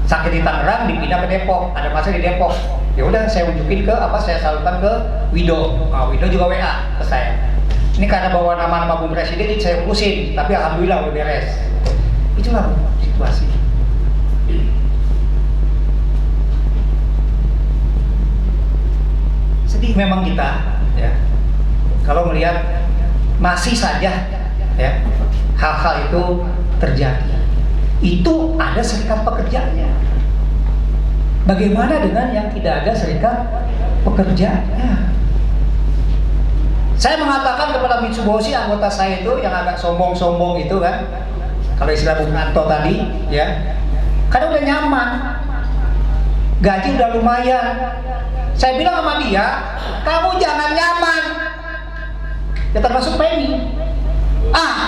sakit di Tangerang dipindah ke Depok. Ada masa di Depok. Ya udah saya unjukin ke saya salurkan ke Wido. Nah, Wido juga WA ke saya. Ini karena bawa nama-nama Bung Presiden jadi saya urusin. Tapi alhamdulillah udah beres. Itulah situasi. Sedih memang kita ya kalau melihat masih saja ya hal-hal itu terjadi. Itu ada serikat pekerjanya. Bagaimana dengan yang tidak ada serikat pekerjanya? Saya mengatakan kepada Mitsubishi, anggota saya itu yang agak sombong-sombong itu kan, kalau istilah Bung Anto tadi ya, karena udah nyaman, gaji udah lumayan. Saya bilang sama dia, kamu jangan nyaman, ya termasuk PMI.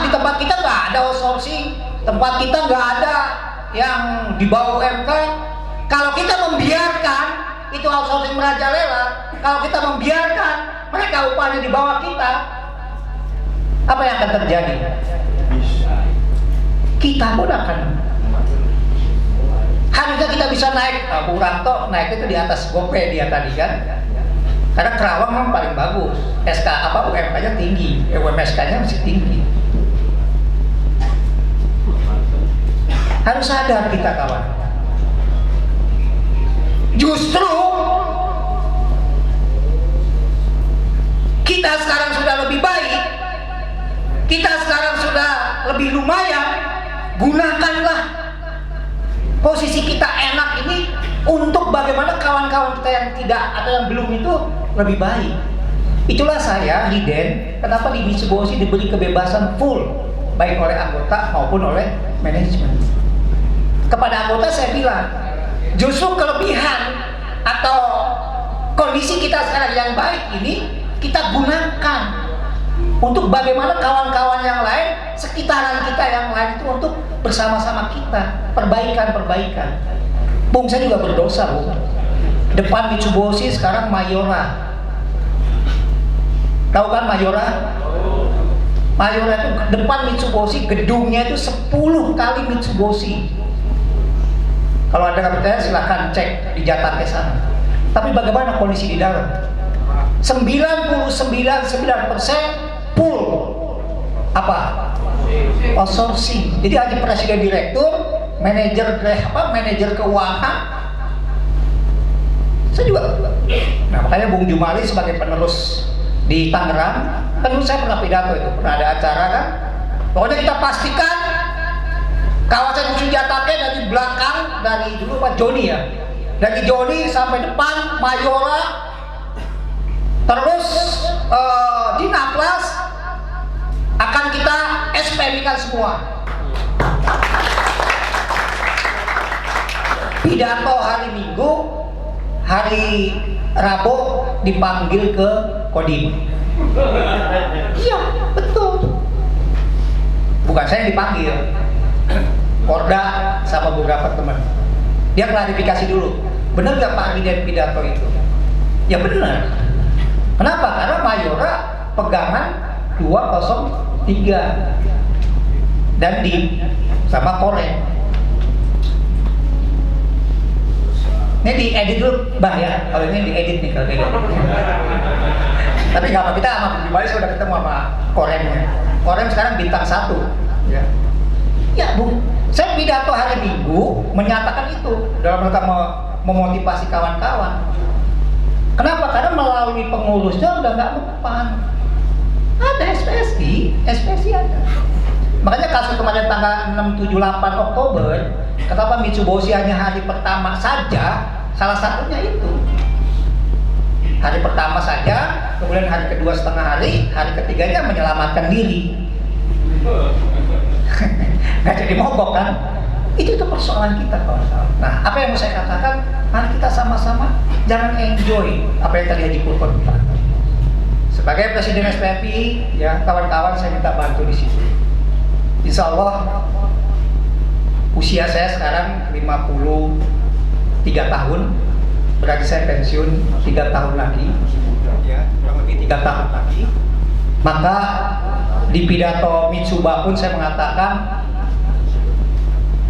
Di tempat kita nggak ada outsourcing, tempat kita nggak ada yang di bawah UMK. Kalau kita membiarkan itu outsourcing merajalela, kalau kita membiarkan mereka upahnya di bawah kita, apa yang akan terjadi? Kita pun akan, harusnya kita bisa naik. Bung Ranto naik itu di atas GoPay dia tadi kan, karena Kerawang memang paling bagus, UMK-nya tinggi, UMSK-nya masih tinggi. Harus sadar kita kawan. Justru kita sekarang sudah lebih baik, kita sekarang sudah lebih lumayan. Gunakanlah posisi kita enak ini untuk bagaimana kawan-kawan kita yang tidak atau yang belum itu lebih baik. Itulah saya, Liden, kenapa di Mitsubishi diberi kebebasan full baik oleh anggota maupun oleh manajemen. Kepada anggota saya bilang, justru kelebihan atau kondisi kita sekarang yang baik ini kita gunakan untuk bagaimana kawan-kawan yang lain, sekitaran kita yang lain itu untuk bersama-sama kita perbaikan. Bung, saya juga berdosa, Bung. Depan Mitsubishi sekarang Mayora. Tahu kan Mayora? Mayora itu depan Mitsubishi, gedungnya itu 10 kali Mitsubishi. Kalau Anda nggak percaya silahkan cek di Jakarta sana. Tapi bagaimana kondisi di dalam? 99,9% full apa? Outsourcing. Jadi hanya presiden direktur, manajer keuangan. Saya juga. Nah, makanya Bung Jumali sebagai penerus di Tangerang, kan saya pernah pidato itu, pernah ada acara kan. Pokoknya kita pastikan kawasan Sujatake dari belakang, dari dulu Pak Joni ya, dari Joni sampai depan Mayora, terus di Naplas akan kita SPM-kan semua. Pidato hari Minggu, hari Rabu dipanggil ke Kodim. Iya, betul. Bukan saya yang dipanggil, Porda sama beberapa teman. Dia klarifikasi dulu, benar nggak Pak Riden pidato itu? Ya benar. Kenapa? Karena Mayora pegangan 203 dan di sama Koreng. Ini diedit dulu, Bah ya. Kalau ini diedit nih kalau kayak gitu. Tapi nggak apa, kita sama Bung Bali sudah ketemu sama Koremnya. Korem sekarang bintang 1. Ya. Ya Bung, saya pidato hari Minggu menyatakan itu dalam rangka memotivasi kawan-kawan. Kenapa? Karena melalui pengurusnya udah nggak mempan. Ada SPSI ada. Makanya kasus kemarin tanggal 6, 7, 8 Oktober, kenapa Mitsubishi hanya hari pertama saja, salah satunya itu. Hari pertama saja, kemudian hari kedua setengah hari ketiganya menyelamatkan diri. Nggak jadi mogok kan? Itu persoalan kita kawan-kawan. Nah, apa yang mau saya katakan? Mari kita sama-sama jangan enjoy apa yang tadi Haji Purkon bilang. Sebagai Presiden SPMI, ya kawan-kawan saya minta bantu di situ. Insya Allah usia saya sekarang 53 tahun, berarti saya pensiun 3 tahun lagi, ya, kurang lebih 3 tahun lagi. Maka di pidato Mitsuba pun saya mengatakan,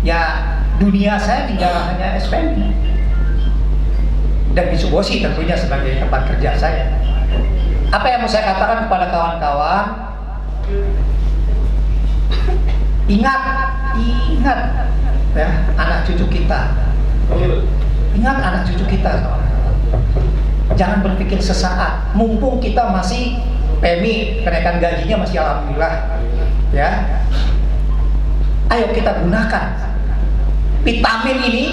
ya dunia saya tinggal hanya SPMI dan Mitsubishi tentunya sebagai tempat kerja saya. Apa yang mau saya katakan kepada kawan-kawan? Ingat ya anak cucu kita. Ingat anak cucu kita. Jangan berpikir sesaat, mumpung kita masih PMI kenaikan gajinya masih alhamdulillah ya. Ayo kita gunakan vitamin ini,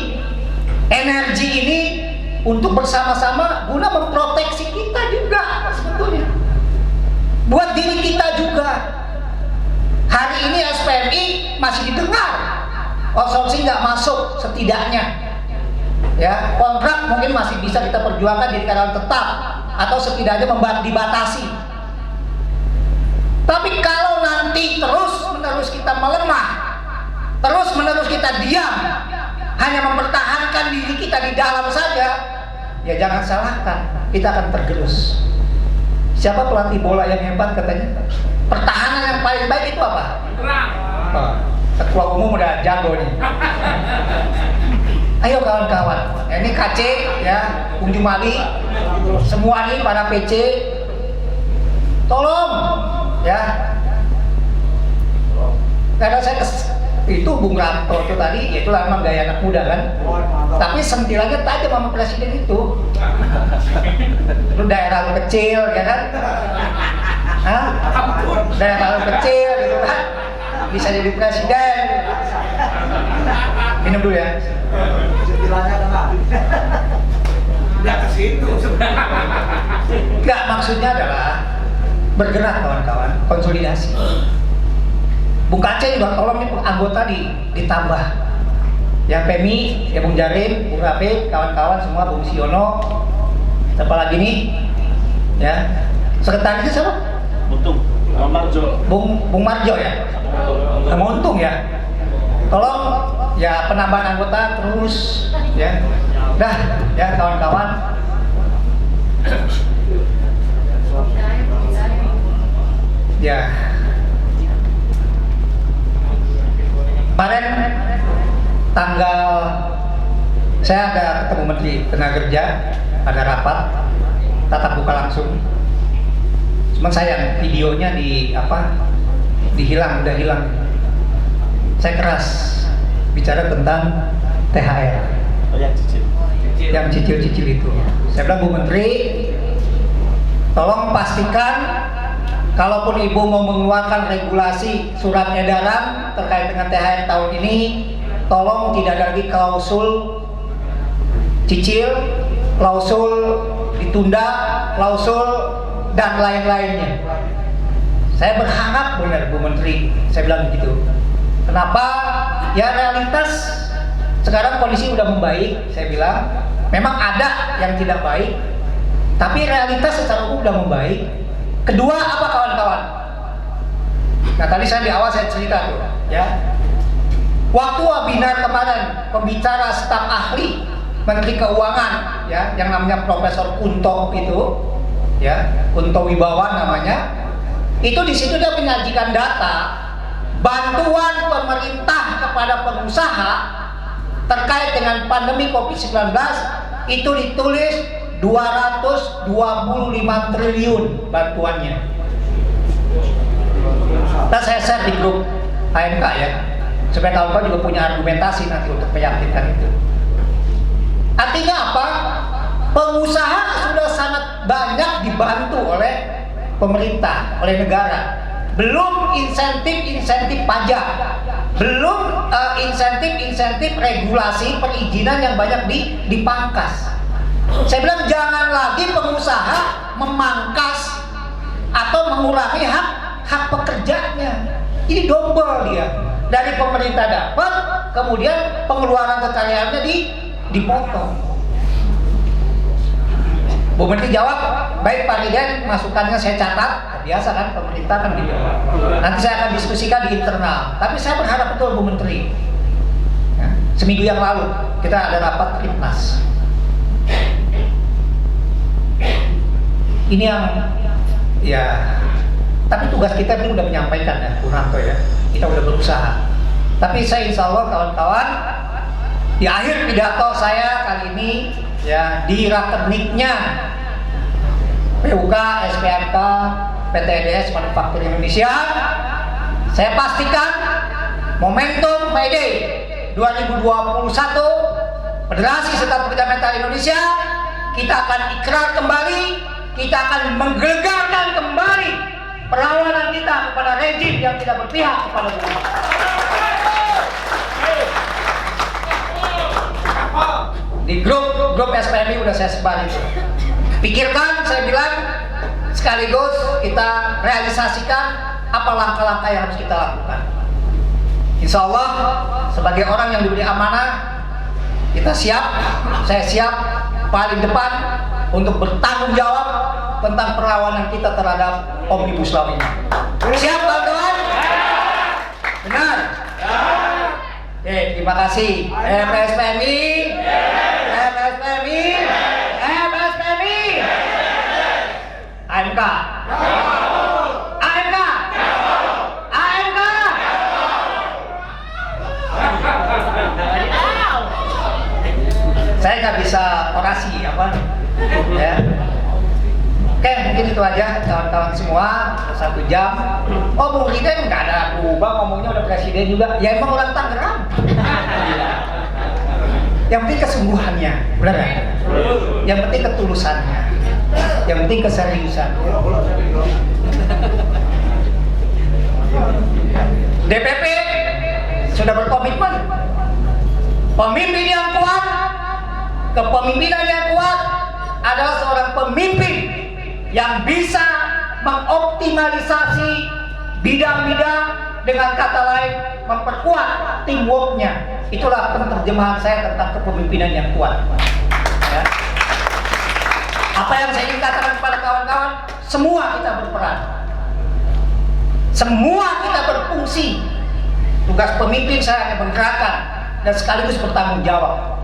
energi ini untuk bersama-sama guna memproteksi kita juga sebetulnya, buat diri kita juga. Hari ini SPMI masih didengar, konsumsi nggak masuk setidaknya ya, kontrak mungkin masih bisa kita perjuangkan jadi karyawan tetap atau setidaknya dibatasi. Tapi kalau nanti terus-menerus kita melemah, terus-menerus kita diam, hanya mempertahankan diri kita di dalam saja, ya jangan salahkan, kita akan tergerus. Siapa pelatih bola yang hebat katanya? Pertahanan yang paling baik itu apa? Oh, ketua umum udah jago nih. Ayo kawan-kawan, ini KC ya, Bung Jumali, semua nih para PC, tolong ya. Karena saya itu Bung Ranto itu tadi, ya itulah memang gaya anak muda kan. Tapi sentilannya tajam sama presiden itu. Lu daerah lu kecil ya kan? Hah? Daerah lu kecil gitu kan? Bisa jadi presiden. Minum dulu ya. Sentilannya enggak. Udah ke situ sebenarnya. Enggak, maksudnya adalah bergerak kawan-kawan, konsolidasi. Bung Kace juga tolong nih anggota ditambah. Yang PMI, ya Bung Jarim, Bung Rafiq, kawan-kawan semua, Bung Siono, siapa lagi nih? Ya, sekretarisnya siapa? Untung, Bung Marjo. Bung Marjo ya? Sama Untung ya? Tolong ya penambahan anggota terus ya. Dah ya kawan-kawan. Ya. Kemarin tanggal saya ada ketemu Menteri Tenaga Kerja, ada rapat tatap muka langsung. Cuman sayang videonya udah hilang. Saya keras bicara tentang THR. Oh, yang cicil. Yang cicil-cicil itu. Saya bilang, Bu Menteri, tolong pastikan kalaupun Ibu mau mengeluarkan regulasi surat edaran terkait dengan THR tahun ini, tolong tidak ada lagi klausul cicil, klausul ditunda, klausul dan lain-lainnya. Saya berharap benar Bu Menteri, saya bilang begitu. Kenapa? Ya realitas sekarang kondisi udah membaik, saya bilang. Memang ada yang tidak baik, tapi realitas secara umum udah membaik. Kedua apa kawan-kawan? Nah tadi saya di awal saya cerita tuh, ya. Waktu webinar kemarin pembicara staf ahli Menteri Keuangan, ya, yang namanya Profesor Kunto itu, ya, Kunto Wibawan namanya, itu di situ dia menyajikan data bantuan pemerintah kepada pengusaha terkait dengan pandemi COVID-19 itu ditulis 225 triliun bantuannya. Nah, saya share di grup AMK ya, supaya kawan-kawan juga punya argumentasi nanti untuk meyakinkan itu. Artinya apa? Pengusaha sudah sangat banyak dibantu oleh pemerintah, oleh negara. Belum insentif pajak, belum insentif regulasi perizinan yang banyak dipangkas. Saya bilang jangan lagi pengusaha memangkas atau mengurangi hak pekerjanya. Ini double dia. Dari pemerintah dapat, kemudian pengeluaran kekayaannya dipotong. Bu Menteri jawab, baik Pak Riden, masukannya saya catat. Biasa kan pemerintah kan gitu. Nanti saya akan diskusikan di internal. Tapi saya berharap betul Bu Menteri. Ya, seminggu yang lalu kita ada rapat Tripnas. Ini yang ya, tapi tugas kita ini udah menyampaikan ya, Bu Ranto ya. Kita udah berusaha. Tapi saya insya Allah kawan-kawan, di akhir pidato saya kali ini ya di rakerniknya PUK, SPMK, PTDS Manufaktur Indonesia, saya pastikan momentum May Day 2021 Federasi Serikat Pekerja Metal Indonesia kita akan ikrar kembali kita akan menggelegarkan kembali perlawanan kita kepada rejim yang tidak berpihak kepada umat. Di grup SPMI udah saya sebar itu. Pikirkan, saya bilang, sekaligus kita realisasikan apa langkah-langkah yang harus kita lakukan. Insya Allah sebagai orang yang diberi amanah, kita siap, saya siap paling depan untuk bertanggung jawab tentang perlawanan kita terhadap Omnibus Law ini. Siap kawan-kawan? Benar? Oke, terima kasih. FSPMI, FSPMI, FSPMI, AMK, AMK, AMK. Saya nggak bisa orasi apa, ya. Oke, mungkin itu aja kawan-kawan semua. 1 jam. Oh, Bung Riden nggak ada berubah, ngomongnya udah presiden juga. Ya emang orang Tangerang. Yang penting kesungguhannya, benar nggak? Yang penting ketulusannya, yang penting keseriusan. DPP sudah berkomitmen, pemimpin yang kuat, kepemimpinan yang kuat adalah seorang pemimpin yang bisa mengoptimalisasi bidang-bidang, dengan kata lain memperkuat teamworknya. Itulah penerjemahan saya tentang kepemimpinan yang kuat, ya. Apa yang saya ingin katakan kepada kawan-kawan, semua kita berperan, semua kita berfungsi. Tugas pemimpin saya hanya menggerakkan dan sekaligus bertanggung jawab.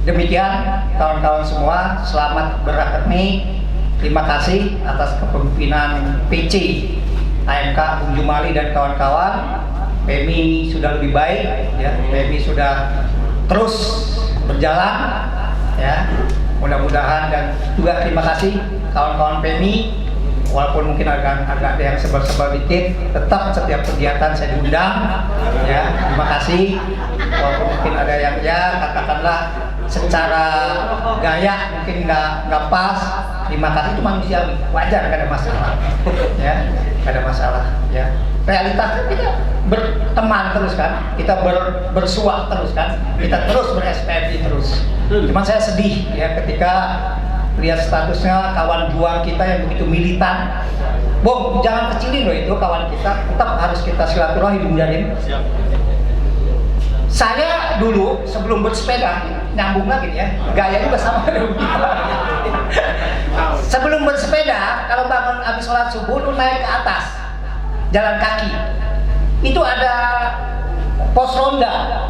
Demikian kawan-kawan semua, selamat berakademik. Terima kasih atas kepemimpinan PC, AMK, Bung Jumali dan kawan-kawan. PMI sudah lebih baik, ya. PMI sudah terus berjalan, ya. Mudah-mudahan, dan juga terima kasih kawan-kawan PMI. Walaupun mungkin agak ada yang sebel-sebel dikit, tetap setiap kegiatan saya diundang, ya. Terima kasih. Walaupun mungkin ada yang ya katakanlah secara gaya mungkin nggak pas, terima kasih, itu manusiawi, wajar, nggak ada masalah, ya, nggak ada masalah, ya. Realitas kita berteman terus kan, kita bersuah terus kan, kita terus ber-SPMI terus. Cuma saya sedih ya ketika lihat statusnya kawan juang kita yang begitu militan. Bung, jangan kecilin loh itu kawan kita, tetap harus kita silaturahmi, Bung Jarin. Saya dulu sebelum bersepeda, nyambung lagi ya, gaya juga sama dengan kita. Sebelum bersepeda, kalau bangun habis sholat subuh, lu naik ke atas, jalan kaki. Itu ada pos ronda,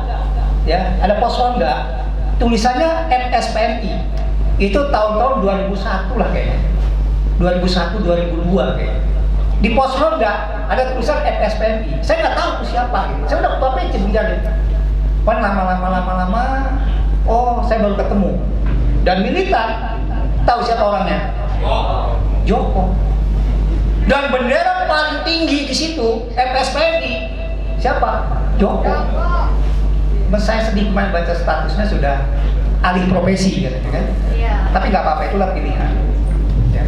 ya, ada pos ronda. Tulisannya FSPMI. Itu tahun-tahun 2001 lah kayaknya, 2001, 2002 kayaknya. Di pos ronda ada tulisan FSPMI. Saya nggak tahu itu siapa gitu. Saya udah ketua PC menjadi. Pan lama, oh saya baru ketemu. Dan militan, tahu siapa orangnya? Joko. Dan bendera paling tinggi di situ FSPMI siapa? Joko. Saya sedih kemarin baca statusnya sudah alih profesi gitu kan? Iya. Tapi nggak apa-apa, itulah pilihan. Ya.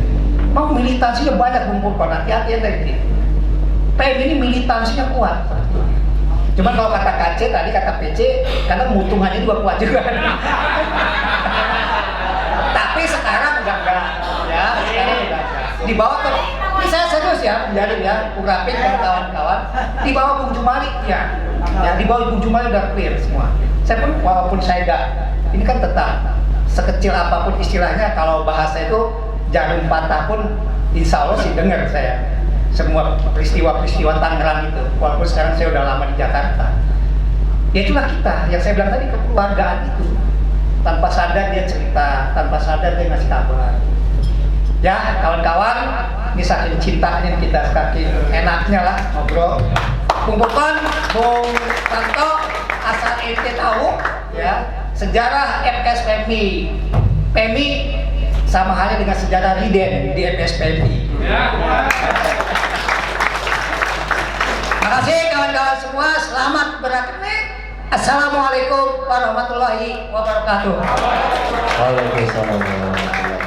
Mau militansinya banyak kumpul, hati-hati ya tadi. PMI ini militansinya kuat. Cuman kalau kata KC tadi, kata PC, karena mutungannya juga kuat juga. Tapi sekarang udah enggak, ya. Sekarang udah enggak. Di bawah tuh, ini saya serius ya, menjadi ya, Bung Rapin dan kawan-kawan. Di bawah Bung Jumali, ya. Ya, di bawah Bung Jumali udah clear semua. Saya pun walaupun saya enggak, ini kan tetap sekecil apapun istilahnya, kalau bahasa itu jarum patah pun insya Allah sih dengar saya. Semua peristiwa-peristiwa Tangerang itu, walaupun sekarang saya udah lama di Jakarta. Ya itulah kita, yang saya bilang tadi, kekeluargaan itu. Tanpa sadar dia cerita, tanpa sadar dia ngasih kabar. Ya kawan-kawan, ini saking cintanya kita, saking enaknya lah ngobrol. Kumpulkan Bung Tanto, asal ente tahu ya, sejarah FSPMI. PMI sama halnya dengan sejarah Riden di FSPMI. Terima kasih kawan-kawan semua, selamat berakademik. Assalamualaikum warahmatullahi wabarakatuh. Waalaikumsalam warahmatullahi